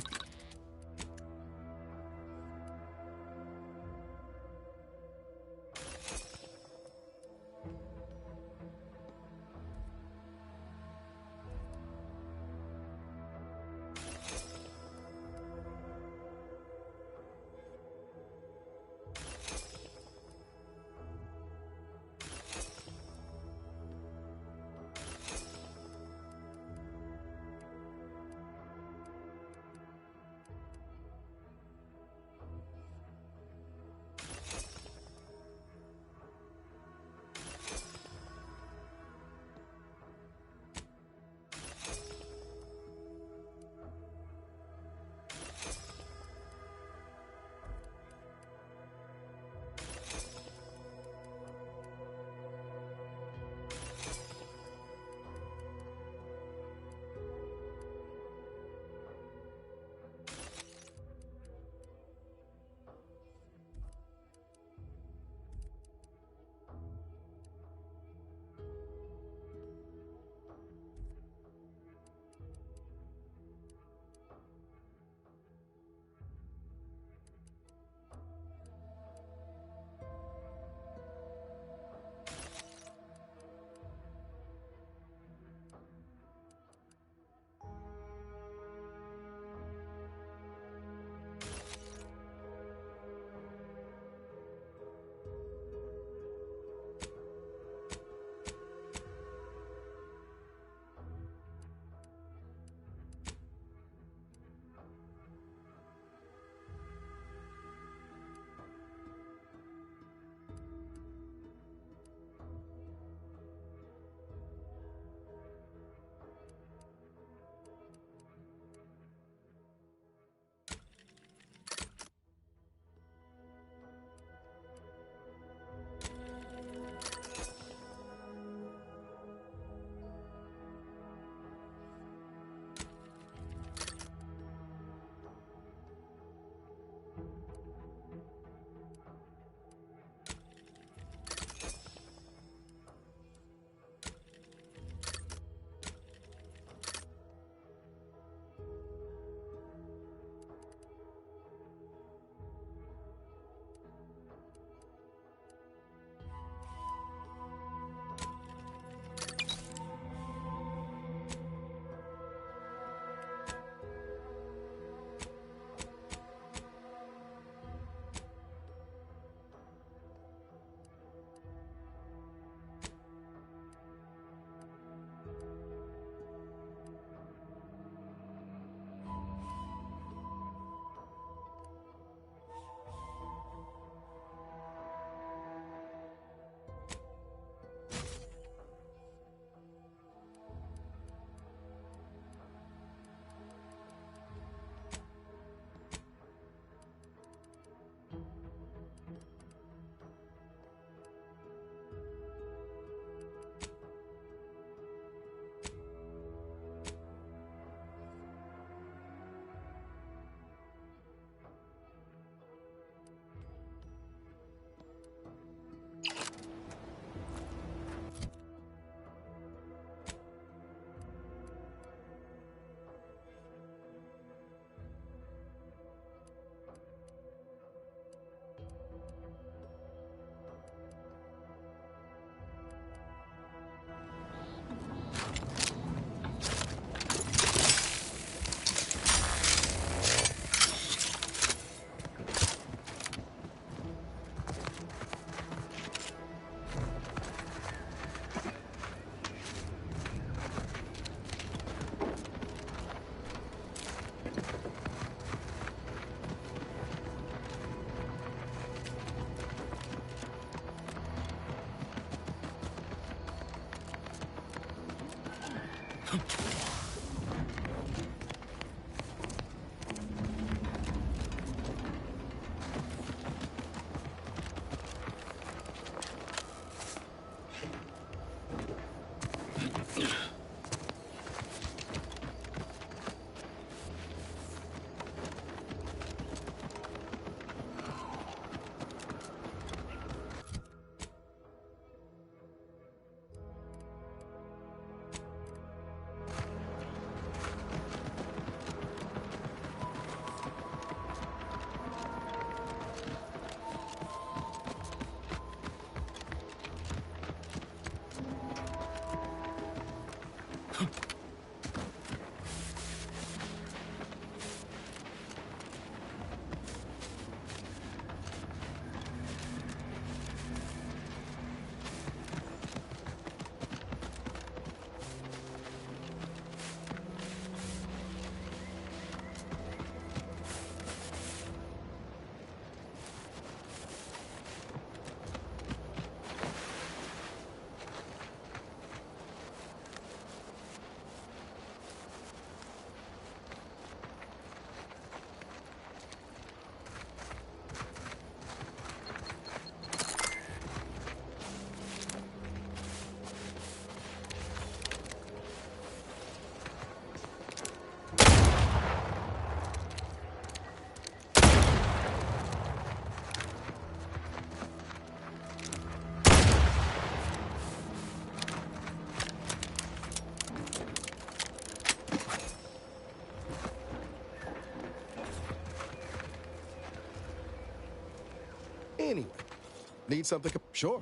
Need something? Sure.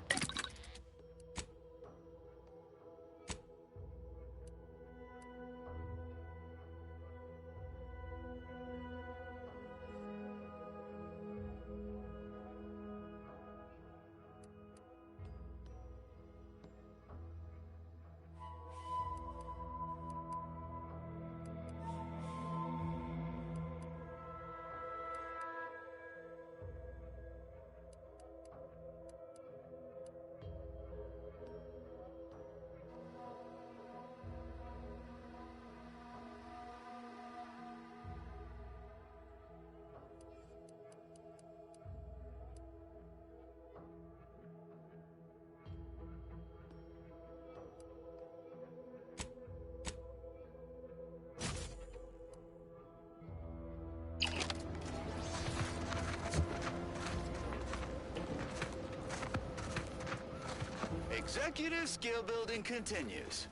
Executive skill building continues.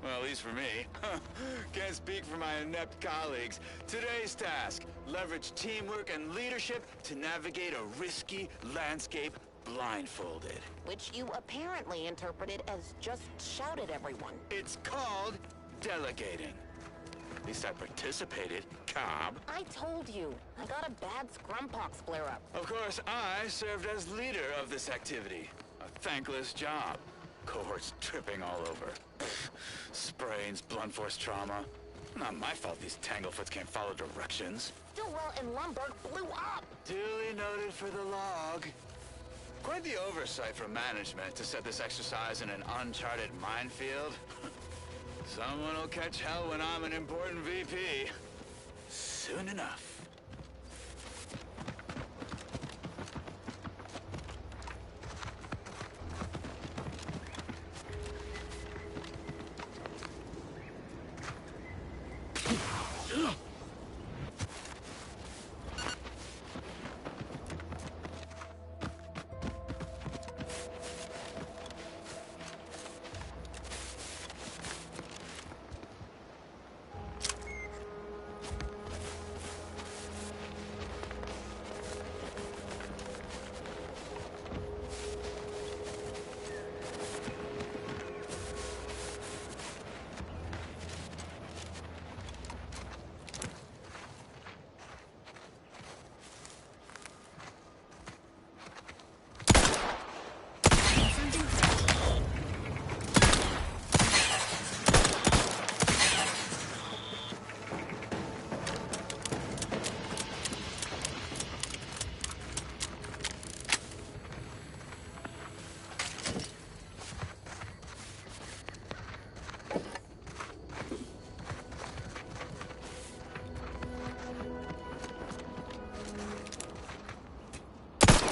Well, at least for me. Can't speak for my inept colleagues. Today's task, leverage teamwork and leadership to navigate a risky landscape blindfolded. Which you apparently interpreted as just shout at everyone. It's called delegating. At least I participated, Cobb. I told you. I got a bad scrumpox flare-up. Of course, I served as leader of this activity. A thankless job. Cohorts tripping all over. Sprains, blunt force trauma. Not my fault these tanglefoots can't follow directions. Stillwell and Lumberg blew up! Duly noted for the log. Quite the oversight from management to set this exercise in an uncharted minefield. Someone will catch hell when I'm an important VP. Soon enough.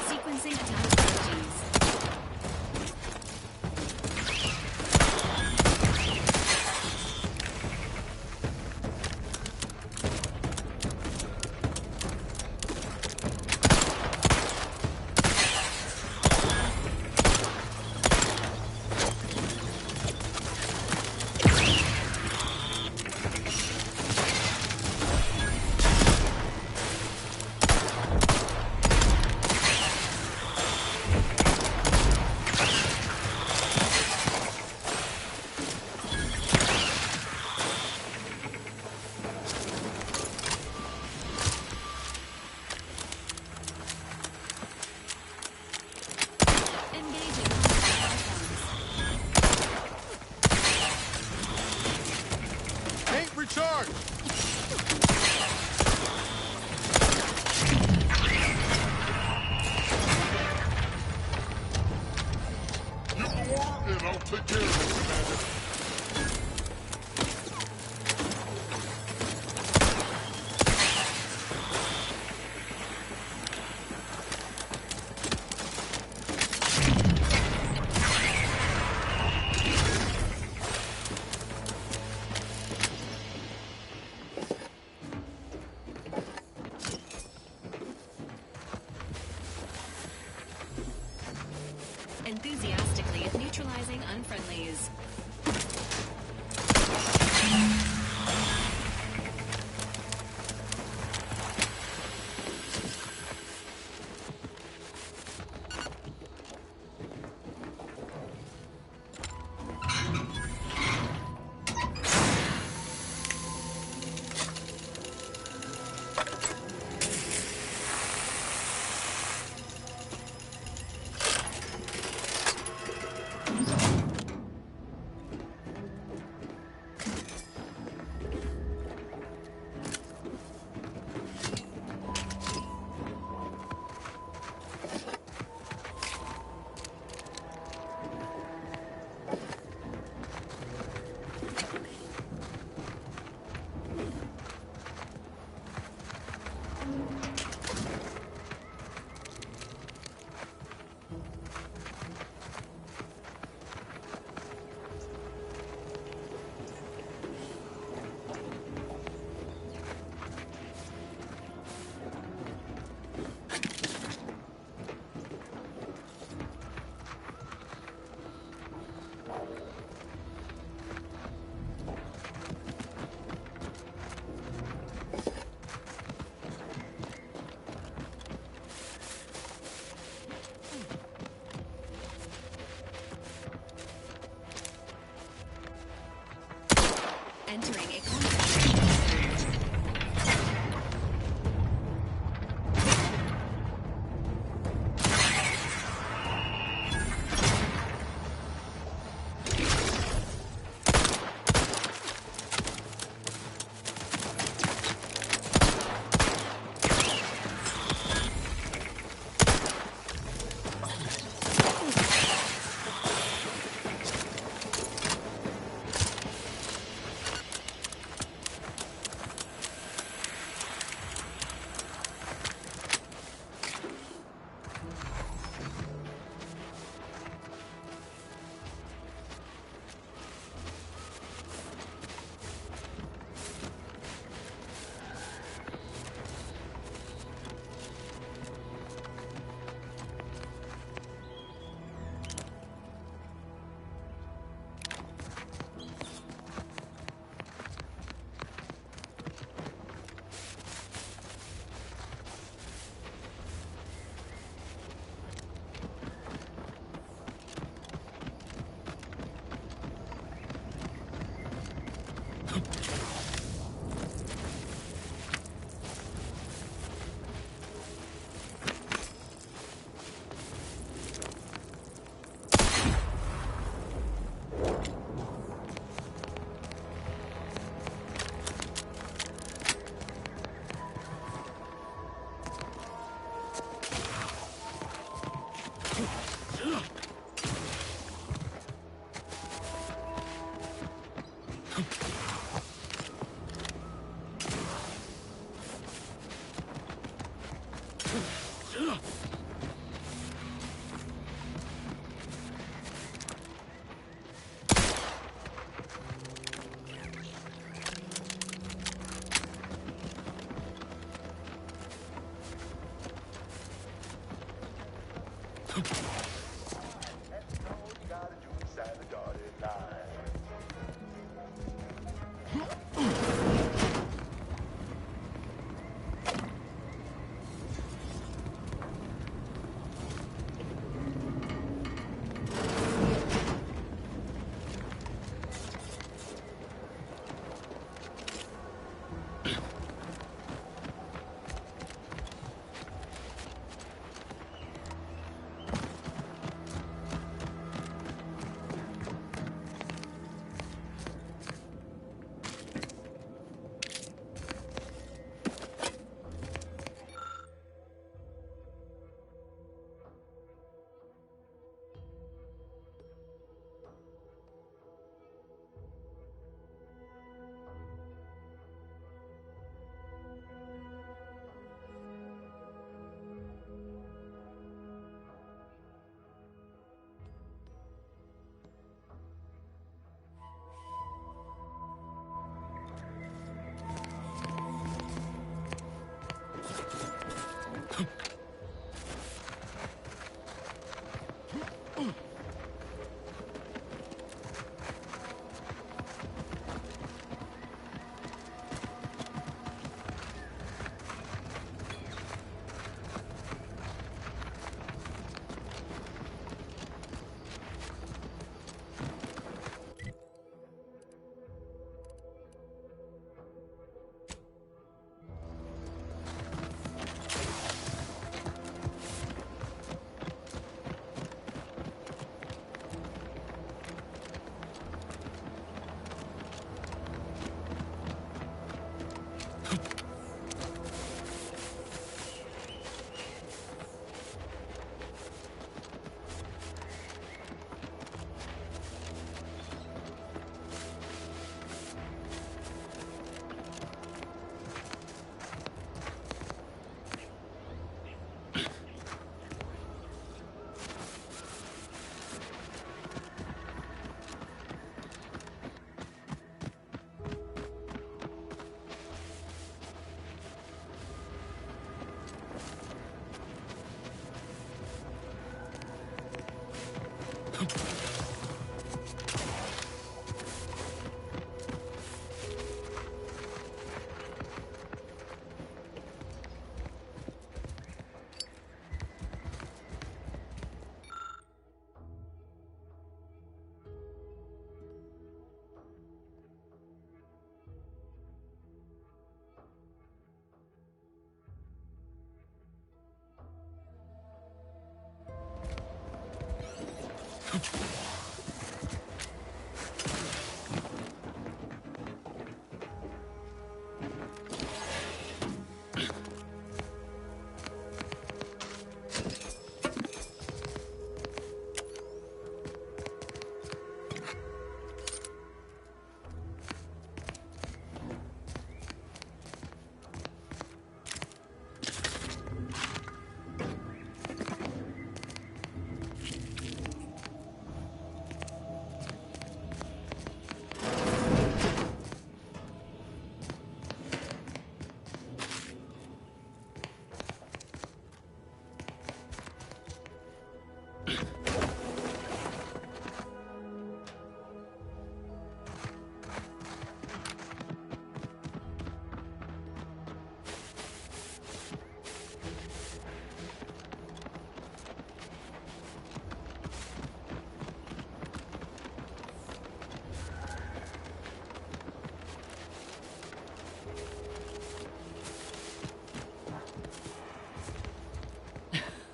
Sequencing attack strategies. Recharge! You go on, and I'll take care of it, Commander. Enthusiastically neutralizing unfriendlies. Entering a contact.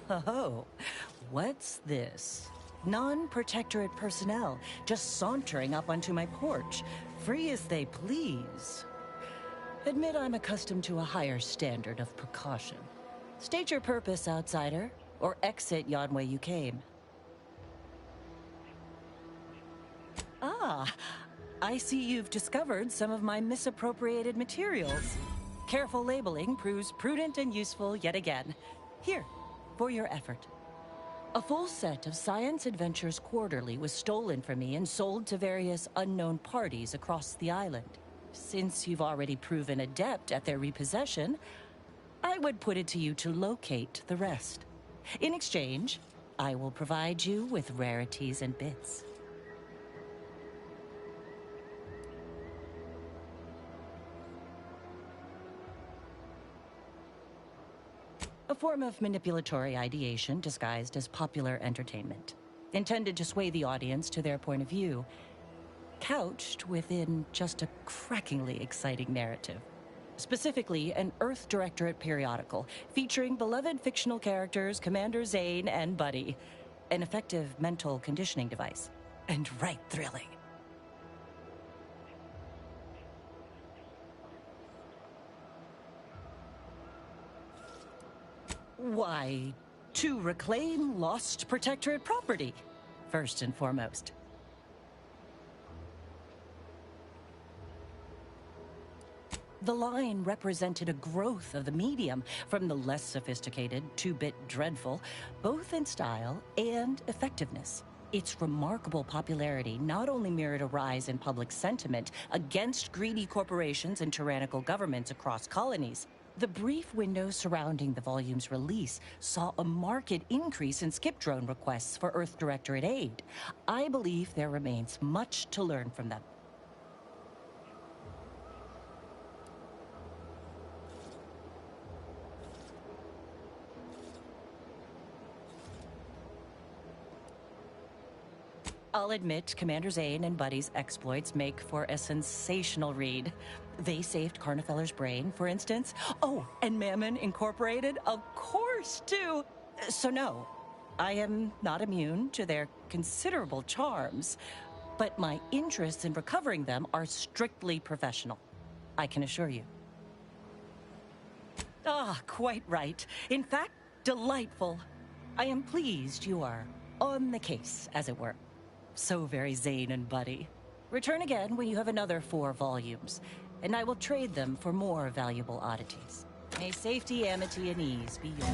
Oh, what's this? Non-protectorate personnel just sauntering up onto my porch, free as they please. Admit I'm accustomed to a higher standard of precaution. State your purpose, outsider, or exit yon way you came. Ah, I see you've discovered some of my misappropriated materials. Careful labeling proves prudent and useful yet again. Here, for your effort. A full set of Science Adventures Quarterly was stolen from me and sold to various unknown parties across the island. Since you've already proven adept at their repossession, I would put it to you to locate the rest. In exchange, I will provide you with rarities and bits. A form of manipulatory ideation disguised as popular entertainment, intended to sway the audience to their point of view, couched within just a crackingly exciting narrative. Specifically, an Earth Directorate periodical featuring beloved fictional characters Commander Zane and Buddy. An effective mental conditioning device. And right thrilling. Why, to reclaim lost protectorate property, first and foremost. The line represented a growth of the medium from the less sophisticated 2-bit dreadful, both in style and effectiveness. Its remarkable popularity not only mirrored a rise in public sentiment against greedy corporations and tyrannical governments across colonies. The brief window surrounding the volume's release saw a marked increase in skip drone requests for Earth Directorate aid. I believe there remains much to learn from them. I'll admit, Commander Zane and Buddy's exploits make for a sensational read. They saved Carnifeller's brain, for instance. Oh, and Mammon Incorporated, of course, too. So no, I am not immune to their considerable charms, but my interests in recovering them are strictly professional, I can assure you. Ah, quite right. In fact, delightful. I am pleased you are on the case, as it were. So very Zane and Buddy. Return again when you have another 4 volumes, and I will trade them for more valuable oddities. May safety, amity, and ease be yours.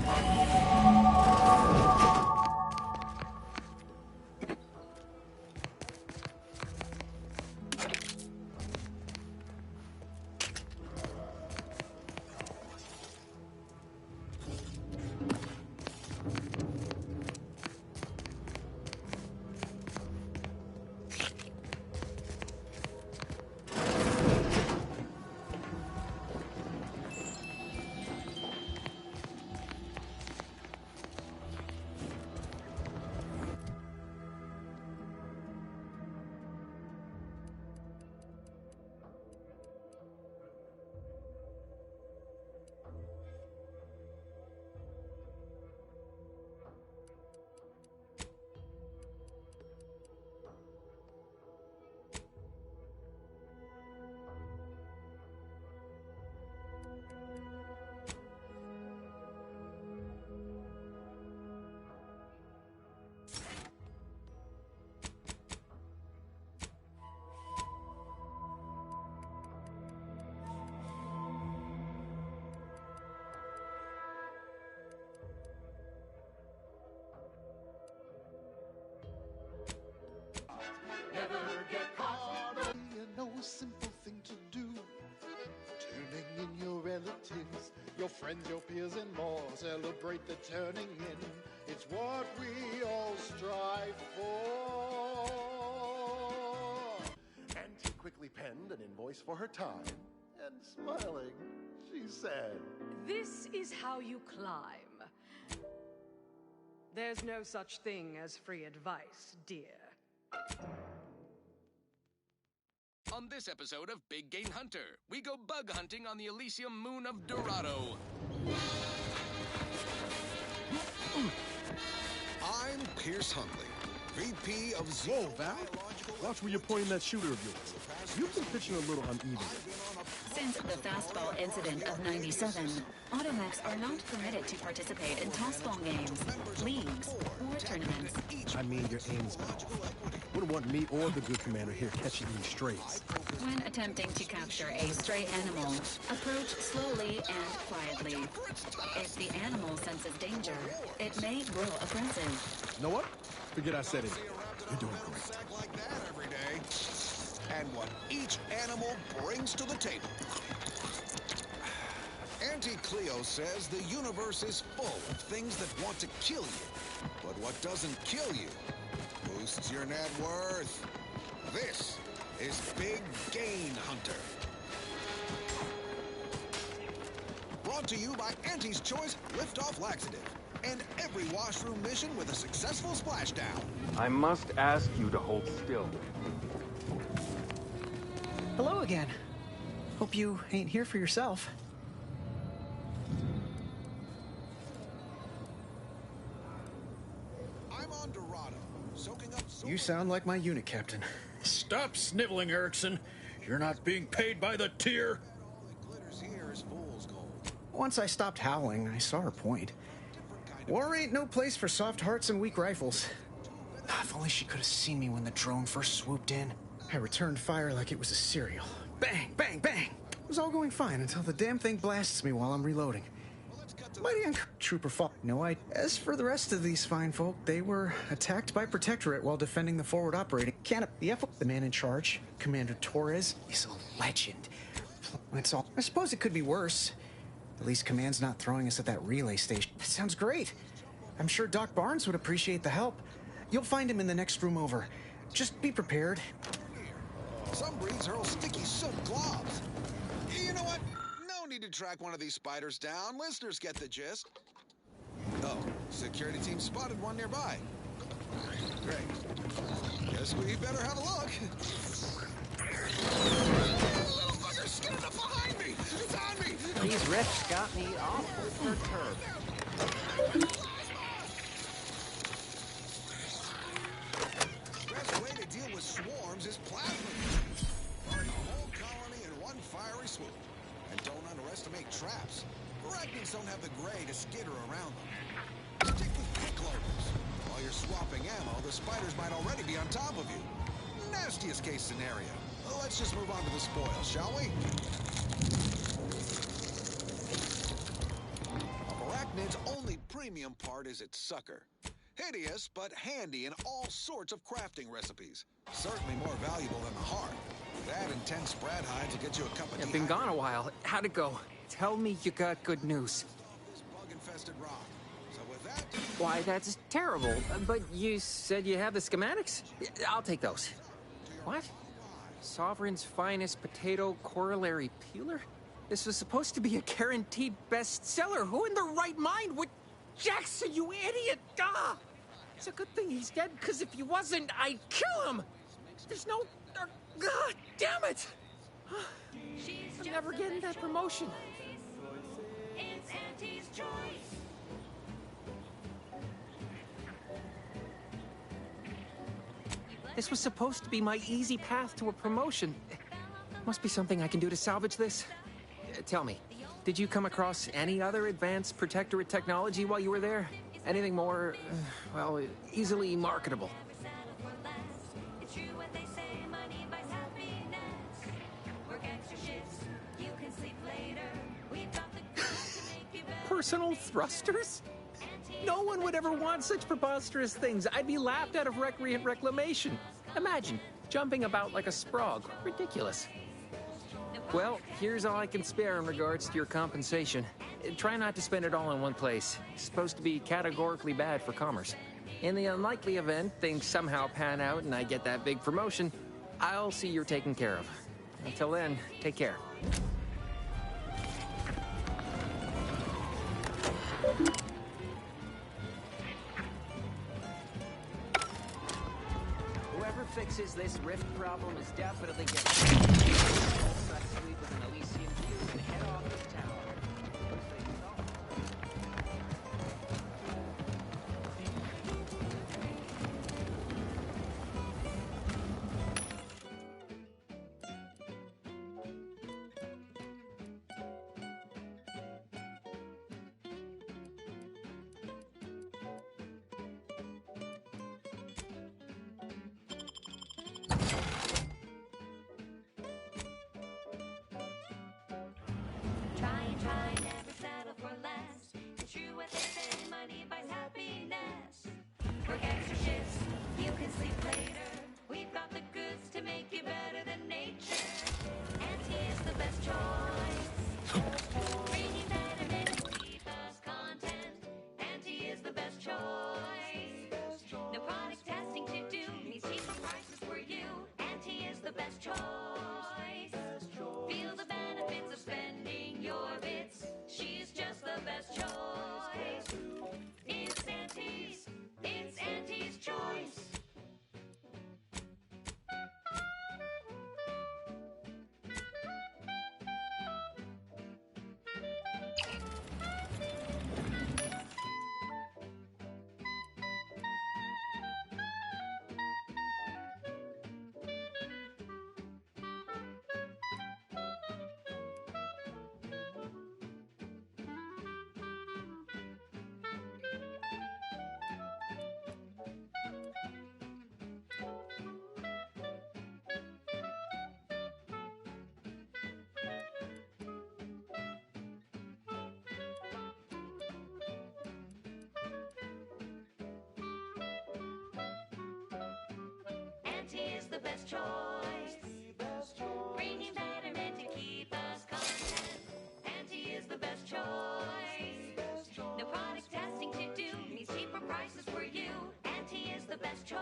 and your peers and more celebrate the turning in. It's what we all strive for. Auntie quickly penned an invoice for her time, and smiling, she said, This is how you climb. There's no such thing as free advice, dear. On this episode of Big Game Hunter, we go bug hunting on the Elysium moon of Dorado. I'm Pierce Huntley, VP of Z. Whoa, Val. Watch where you're pointing that shooter of yours. You've been pitching a little uneven. Since the fastball incident of '97, automechs are not permitted to participate in tossball games, leagues, or tournaments. I mean, your aim is magical. Wouldn't want me or the good commander here catching any strays. When attempting to capture a stray animal, approach slowly and quietly. If the animal senses danger, it may grow aggressive. You know what? Forget I said it. You're doing great. Like that every day. And what each animal brings to the table. Auntie Cleo says the universe is full of things that want to kill you. But what doesn't kill you boosts your net worth. This is Big Game Hunter. Brought to you by Auntie's Choice Liftoff Laxative. And every washroom mission with a successful splashdown. I must ask you to hold still. Hello again. Hope you ain't here for yourself. I'm on Dorado, soaking up... You sound like my unit captain. Stop sniveling, Erickson. You're not being paid by the tier. Once I stopped howling, I saw her point. War ain't no place for soft hearts and weak rifles. If only she could have seen me when the drone first swooped in. I returned fire like it was a cereal. Bang, bang, bang! It was all going fine until the damn thing blasts me while I'm reloading. Mighty trooper fought. No, as for the rest of these fine folk, they were attacked by Protectorate while defending the forward operating camp. The man in charge, Commander Torres, is a legend. That's all. I suppose it could be worse. At least Command's not throwing us at that relay station. That sounds great. I'm sure Doc Barnes would appreciate the help. You'll find him in the next room over. Just be prepared. Some breeds hurl sticky silk gloves. You know what? No need to track one of these spiders down. Listeners get the gist. Oh, security team spotted one nearby. Great. Guess we better have a look. Little fucker's getting up behind me! It's on me! These riffs got me awful perturbed. Best way to deal with swarms is plasma. Burn the whole colony in one fiery swoop. And don't underestimate traps. Arachnids don't have the gray to skitter around them. Stick with quick loaders. While you're swapping ammo, the spiders might already be on top of you. Nastiest case scenario. Let's just move on to the spoils, shall we? Arachnid's only premium part is its sucker. Hideous, but handy in all sorts of crafting recipes. Certainly more valuable than the heart. That and 10 Sprad hides will get you a cup of tea. I've been gone a while. How'd it go? Tell me you got good news. This bug-infested rock. So with that... Why, that's terrible. But you said you have the schematics? I'll take those. What? Sovereign's finest potato corollary peeler? This was supposed to be a guaranteed bestseller. Who in their right mind would... Jackson, you idiot! Ah! It's a good thing he's dead, because if he wasn't, I'd kill him! There's no... God damn it! I'm never getting that promotion. It's Auntie's choice. This was supposed to be my easy path to a promotion. Must be something I can do to salvage this. Tell me, did you come across any other advanced Protectorate technology while you were there? Anything more, well, easily marketable? Personal thrusters? No one would ever want such preposterous things. I'd be laughed out of recreant reclamation. Imagine, jumping about like a sprog. Ridiculous. Well, here's all I can spare in regards to your compensation. try not to spend it all in one place. It's supposed to be categorically bad for commerce. In the unlikely event things somehow pan out and I get that big promotion, I'll see you're taken care of. Until then, take care. Whoever fixes this rift problem is definitely getting sweep with an Elysian view and head off this tower. Try, never settle for less. It's true what they say, money buys happiness. Work extra shifts, you can sleep later. We've got the goods to make you better than nature. Auntie is the best choice. Bringing betterment and keep us content. Auntie is the best choice. No product testing to do, means cheaper prices for you. Auntie is the best choice. Feel the benefits of spending your bits. She's just the best choice. It's Auntie's choice. Auntie is the best choice. Bringing betterment to keep us content. Auntie is the best choice. No product testing to do, means cheaper prices for you. Auntie is the best choice.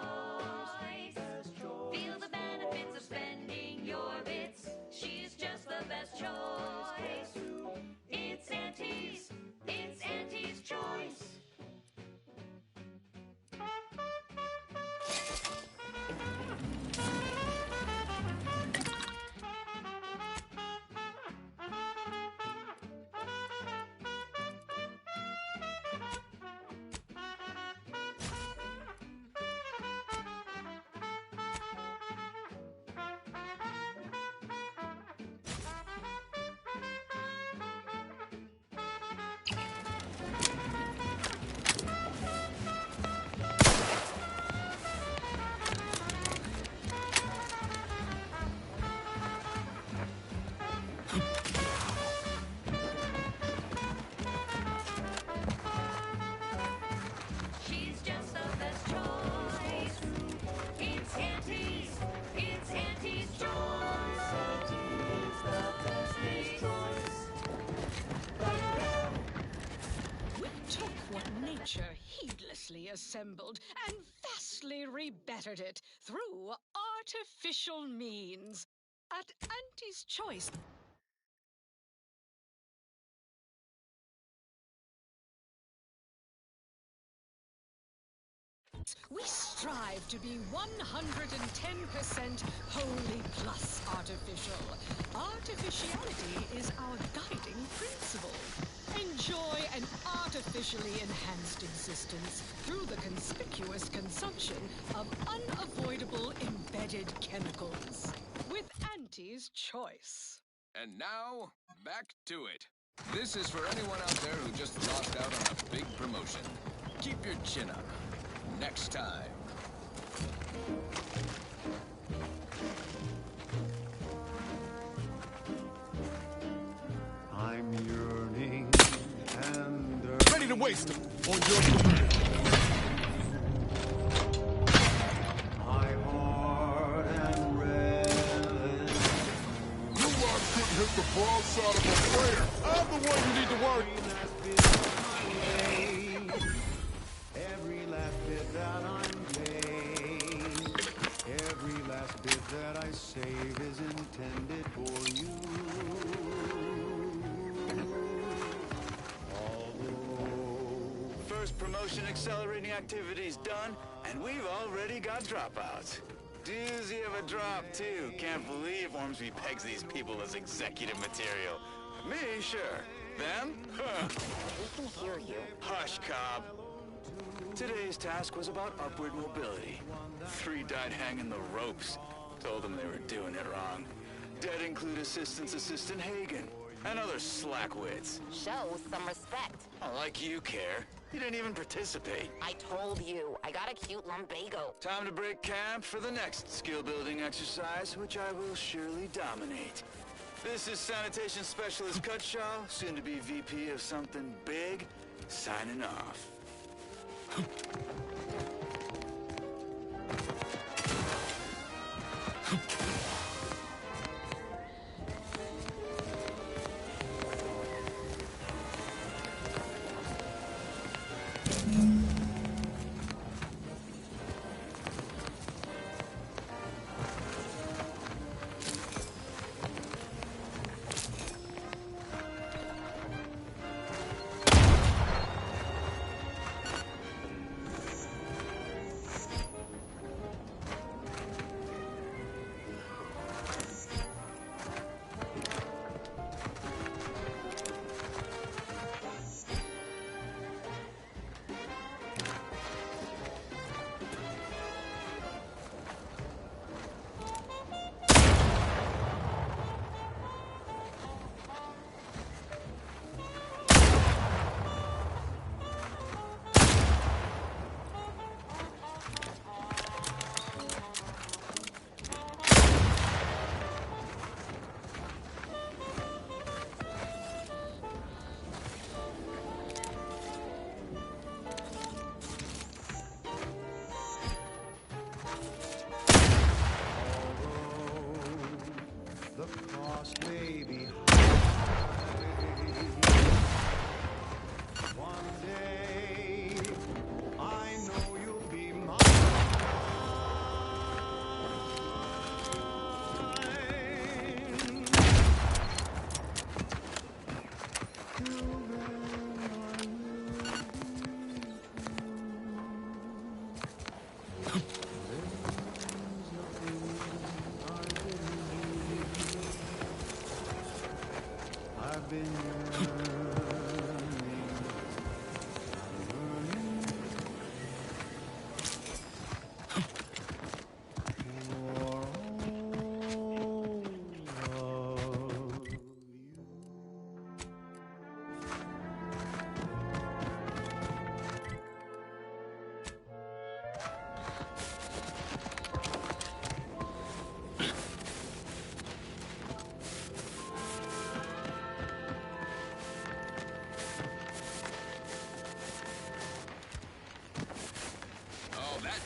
Feel the benefits of spending your bits. She's just the best choice. It's Auntie's choice. Heedlessly assembled and vastly rebettered it through artificial means. At Auntie's choice, we strive to be 110% wholly plus artificial. Artificiality is our guiding principle. Enjoy an artificially enhanced existence through the conspicuous consumption of unavoidable embedded chemicals. With Auntie's choice. And now, back to it. This is for anyone out there who just lost out on a big promotion. Keep your chin up. Next time. I'm yearning and ready to waste them on your career. My heart and red. You are good like the broadside of a freighter. I'm the one you need to work. Every last bit that I'm paid, every last bit that I save is intended for you. First promotion accelerating activities done, and we've already got dropouts. Doozy of a drop, too. Can't believe Ormsby pegs these people as executive material. Me, sure. Them? Huh. We can hear you. Hush, Cobb. Today's task was about upward mobility. 3 died hanging the ropes. Told them they were doing it wrong. Dead include Assistant Hagen and other slackwits. Show some respect. Oh, like you care. You didn't even participate. I told you, I got a cute lumbago. Time to break camp for the next skill-building exercise, which I will surely dominate. This is Sanitation Specialist Cutshaw, soon to be VP of something big, signing off.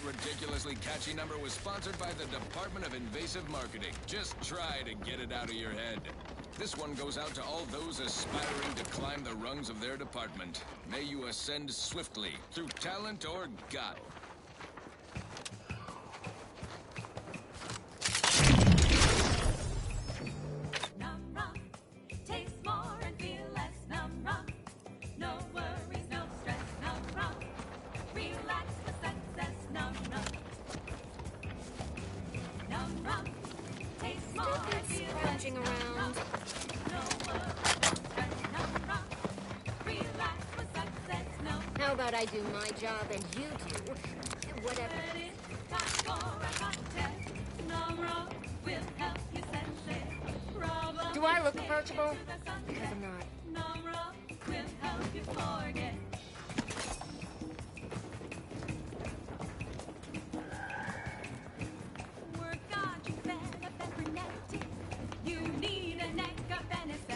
Ridiculously catchy number was sponsored by the Department of Invasive Marketing. Just try to get it out of your head. This one goes out to all those aspiring to climb the rungs of their department. May you ascend swiftly through talent or guile. How about I do my job and you do whatever? Do I look approachable? Because I'm not.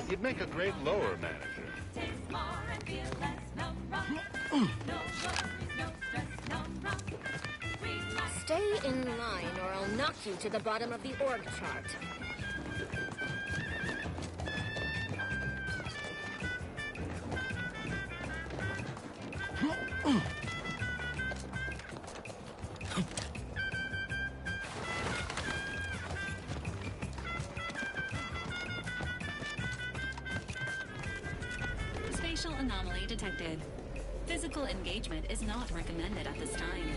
You'd make a great lower manager. Stay in line or I'll knock you to the bottom of the org chart. Spatial anomaly detected. Physical engagement is not recommended at this time.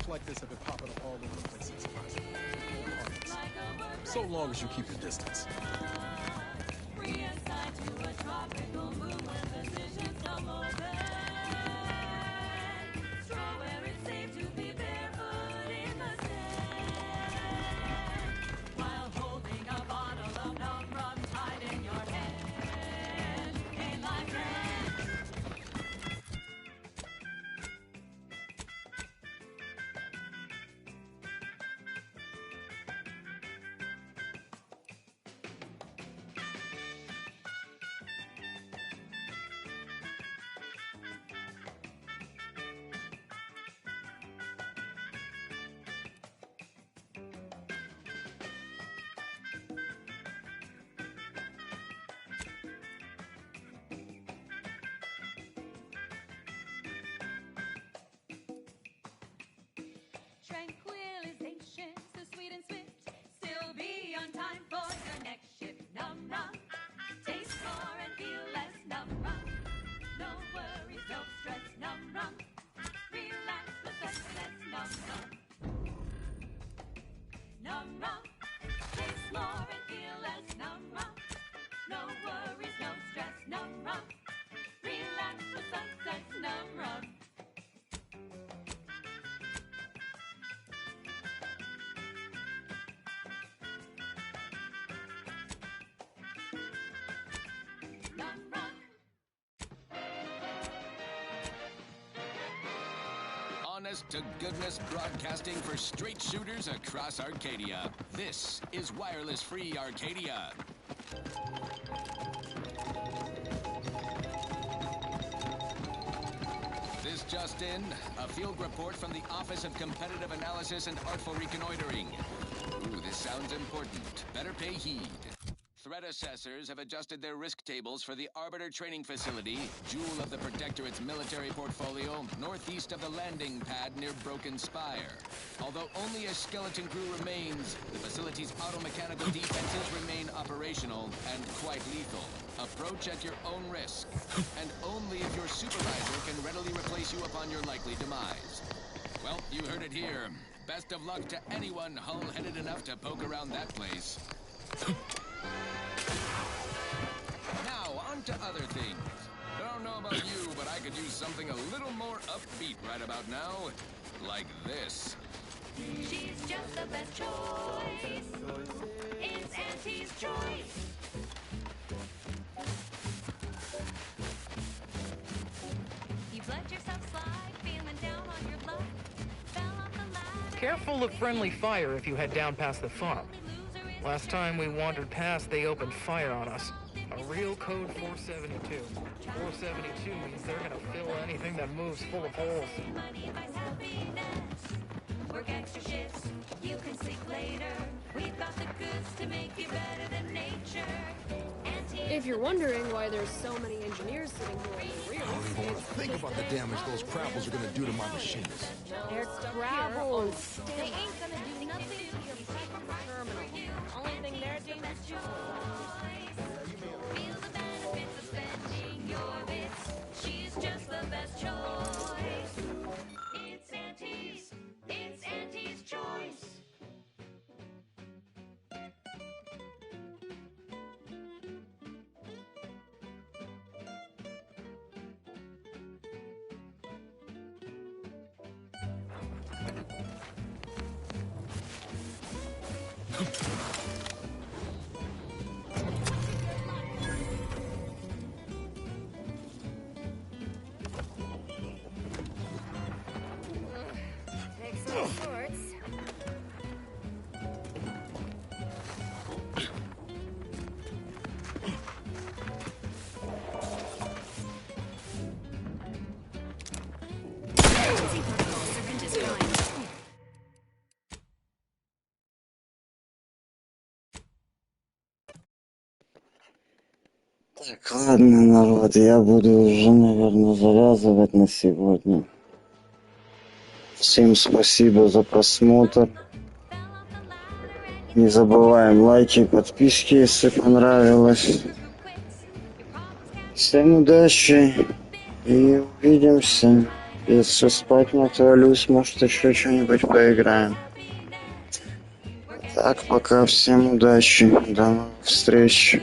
Like this have been popping up all over the place, surprisingly. So long as you keep your distance. Tranquilization, so sweet and swift. Still be on time for your next shift. Num rum. Taste more and feel less. Num rum. No worries, no stress. Num rum. Relax with success. Num rum. Num rum. Taste more and feel less. Num rum. No worries, no stress. Num rum. Relax with success. Num rum. Honest to goodness broadcasting for straight shooters across Arcadia. This is Wireless Free Arcadia. This just in, a field report from the Office of Competitive Analysis and Artful Reconnoitering. Ooh, this sounds important. Better pay heed. Threat assessors have adjusted their risk tables for the Arbiter Training Facility, jewel of the Protectorate's military portfolio, northeast of the landing pad near Broken Spire. Although only a skeleton crew remains, the facility's automechanical defenses remain operational and quite lethal. Approach at your own risk, and only if your supervisor can readily replace you upon your likely demise. Well, you heard it here. Best of luck to anyone hull-headed enough to poke around that place. Now, on to other things. Don't know about you, but I could use something a little more upbeat right about now. Like this. She's just the best choice. It's Auntie's choice. You've let yourself slide, feeling down on your luck. Fell off the ladder. Careful of friendly fire if you head down past the farm. Last time we wandered past, they opened fire on us. A real code 472. 472 means they're gonna fill anything that moves full of holes. Money buys happiness. Work extra shifts, you can sleep later. We've got the goods to make you better than nature. If you're wondering why there's so many engineers sitting here in the rear, I don't even want to think about the damage those Crabbles are gonna do to my machines. They're Crabbles. They ain't gonna do nothing to your terminal. Only thing they're doing is Feel the benefits of spending your bits. She's just the best choice. It's Auntie's. It's Auntie's choice. Fix all sorts. Так, ладно, народ, я буду уже, наверное, завязывать на сегодня. Всем спасибо за просмотр. Не забываем лайки, подписки, если понравилось. Всем удачи и увидимся. Если спать не отвалюсь, может еще что-нибудь поиграем. Так, пока, всем удачи, до новых встреч.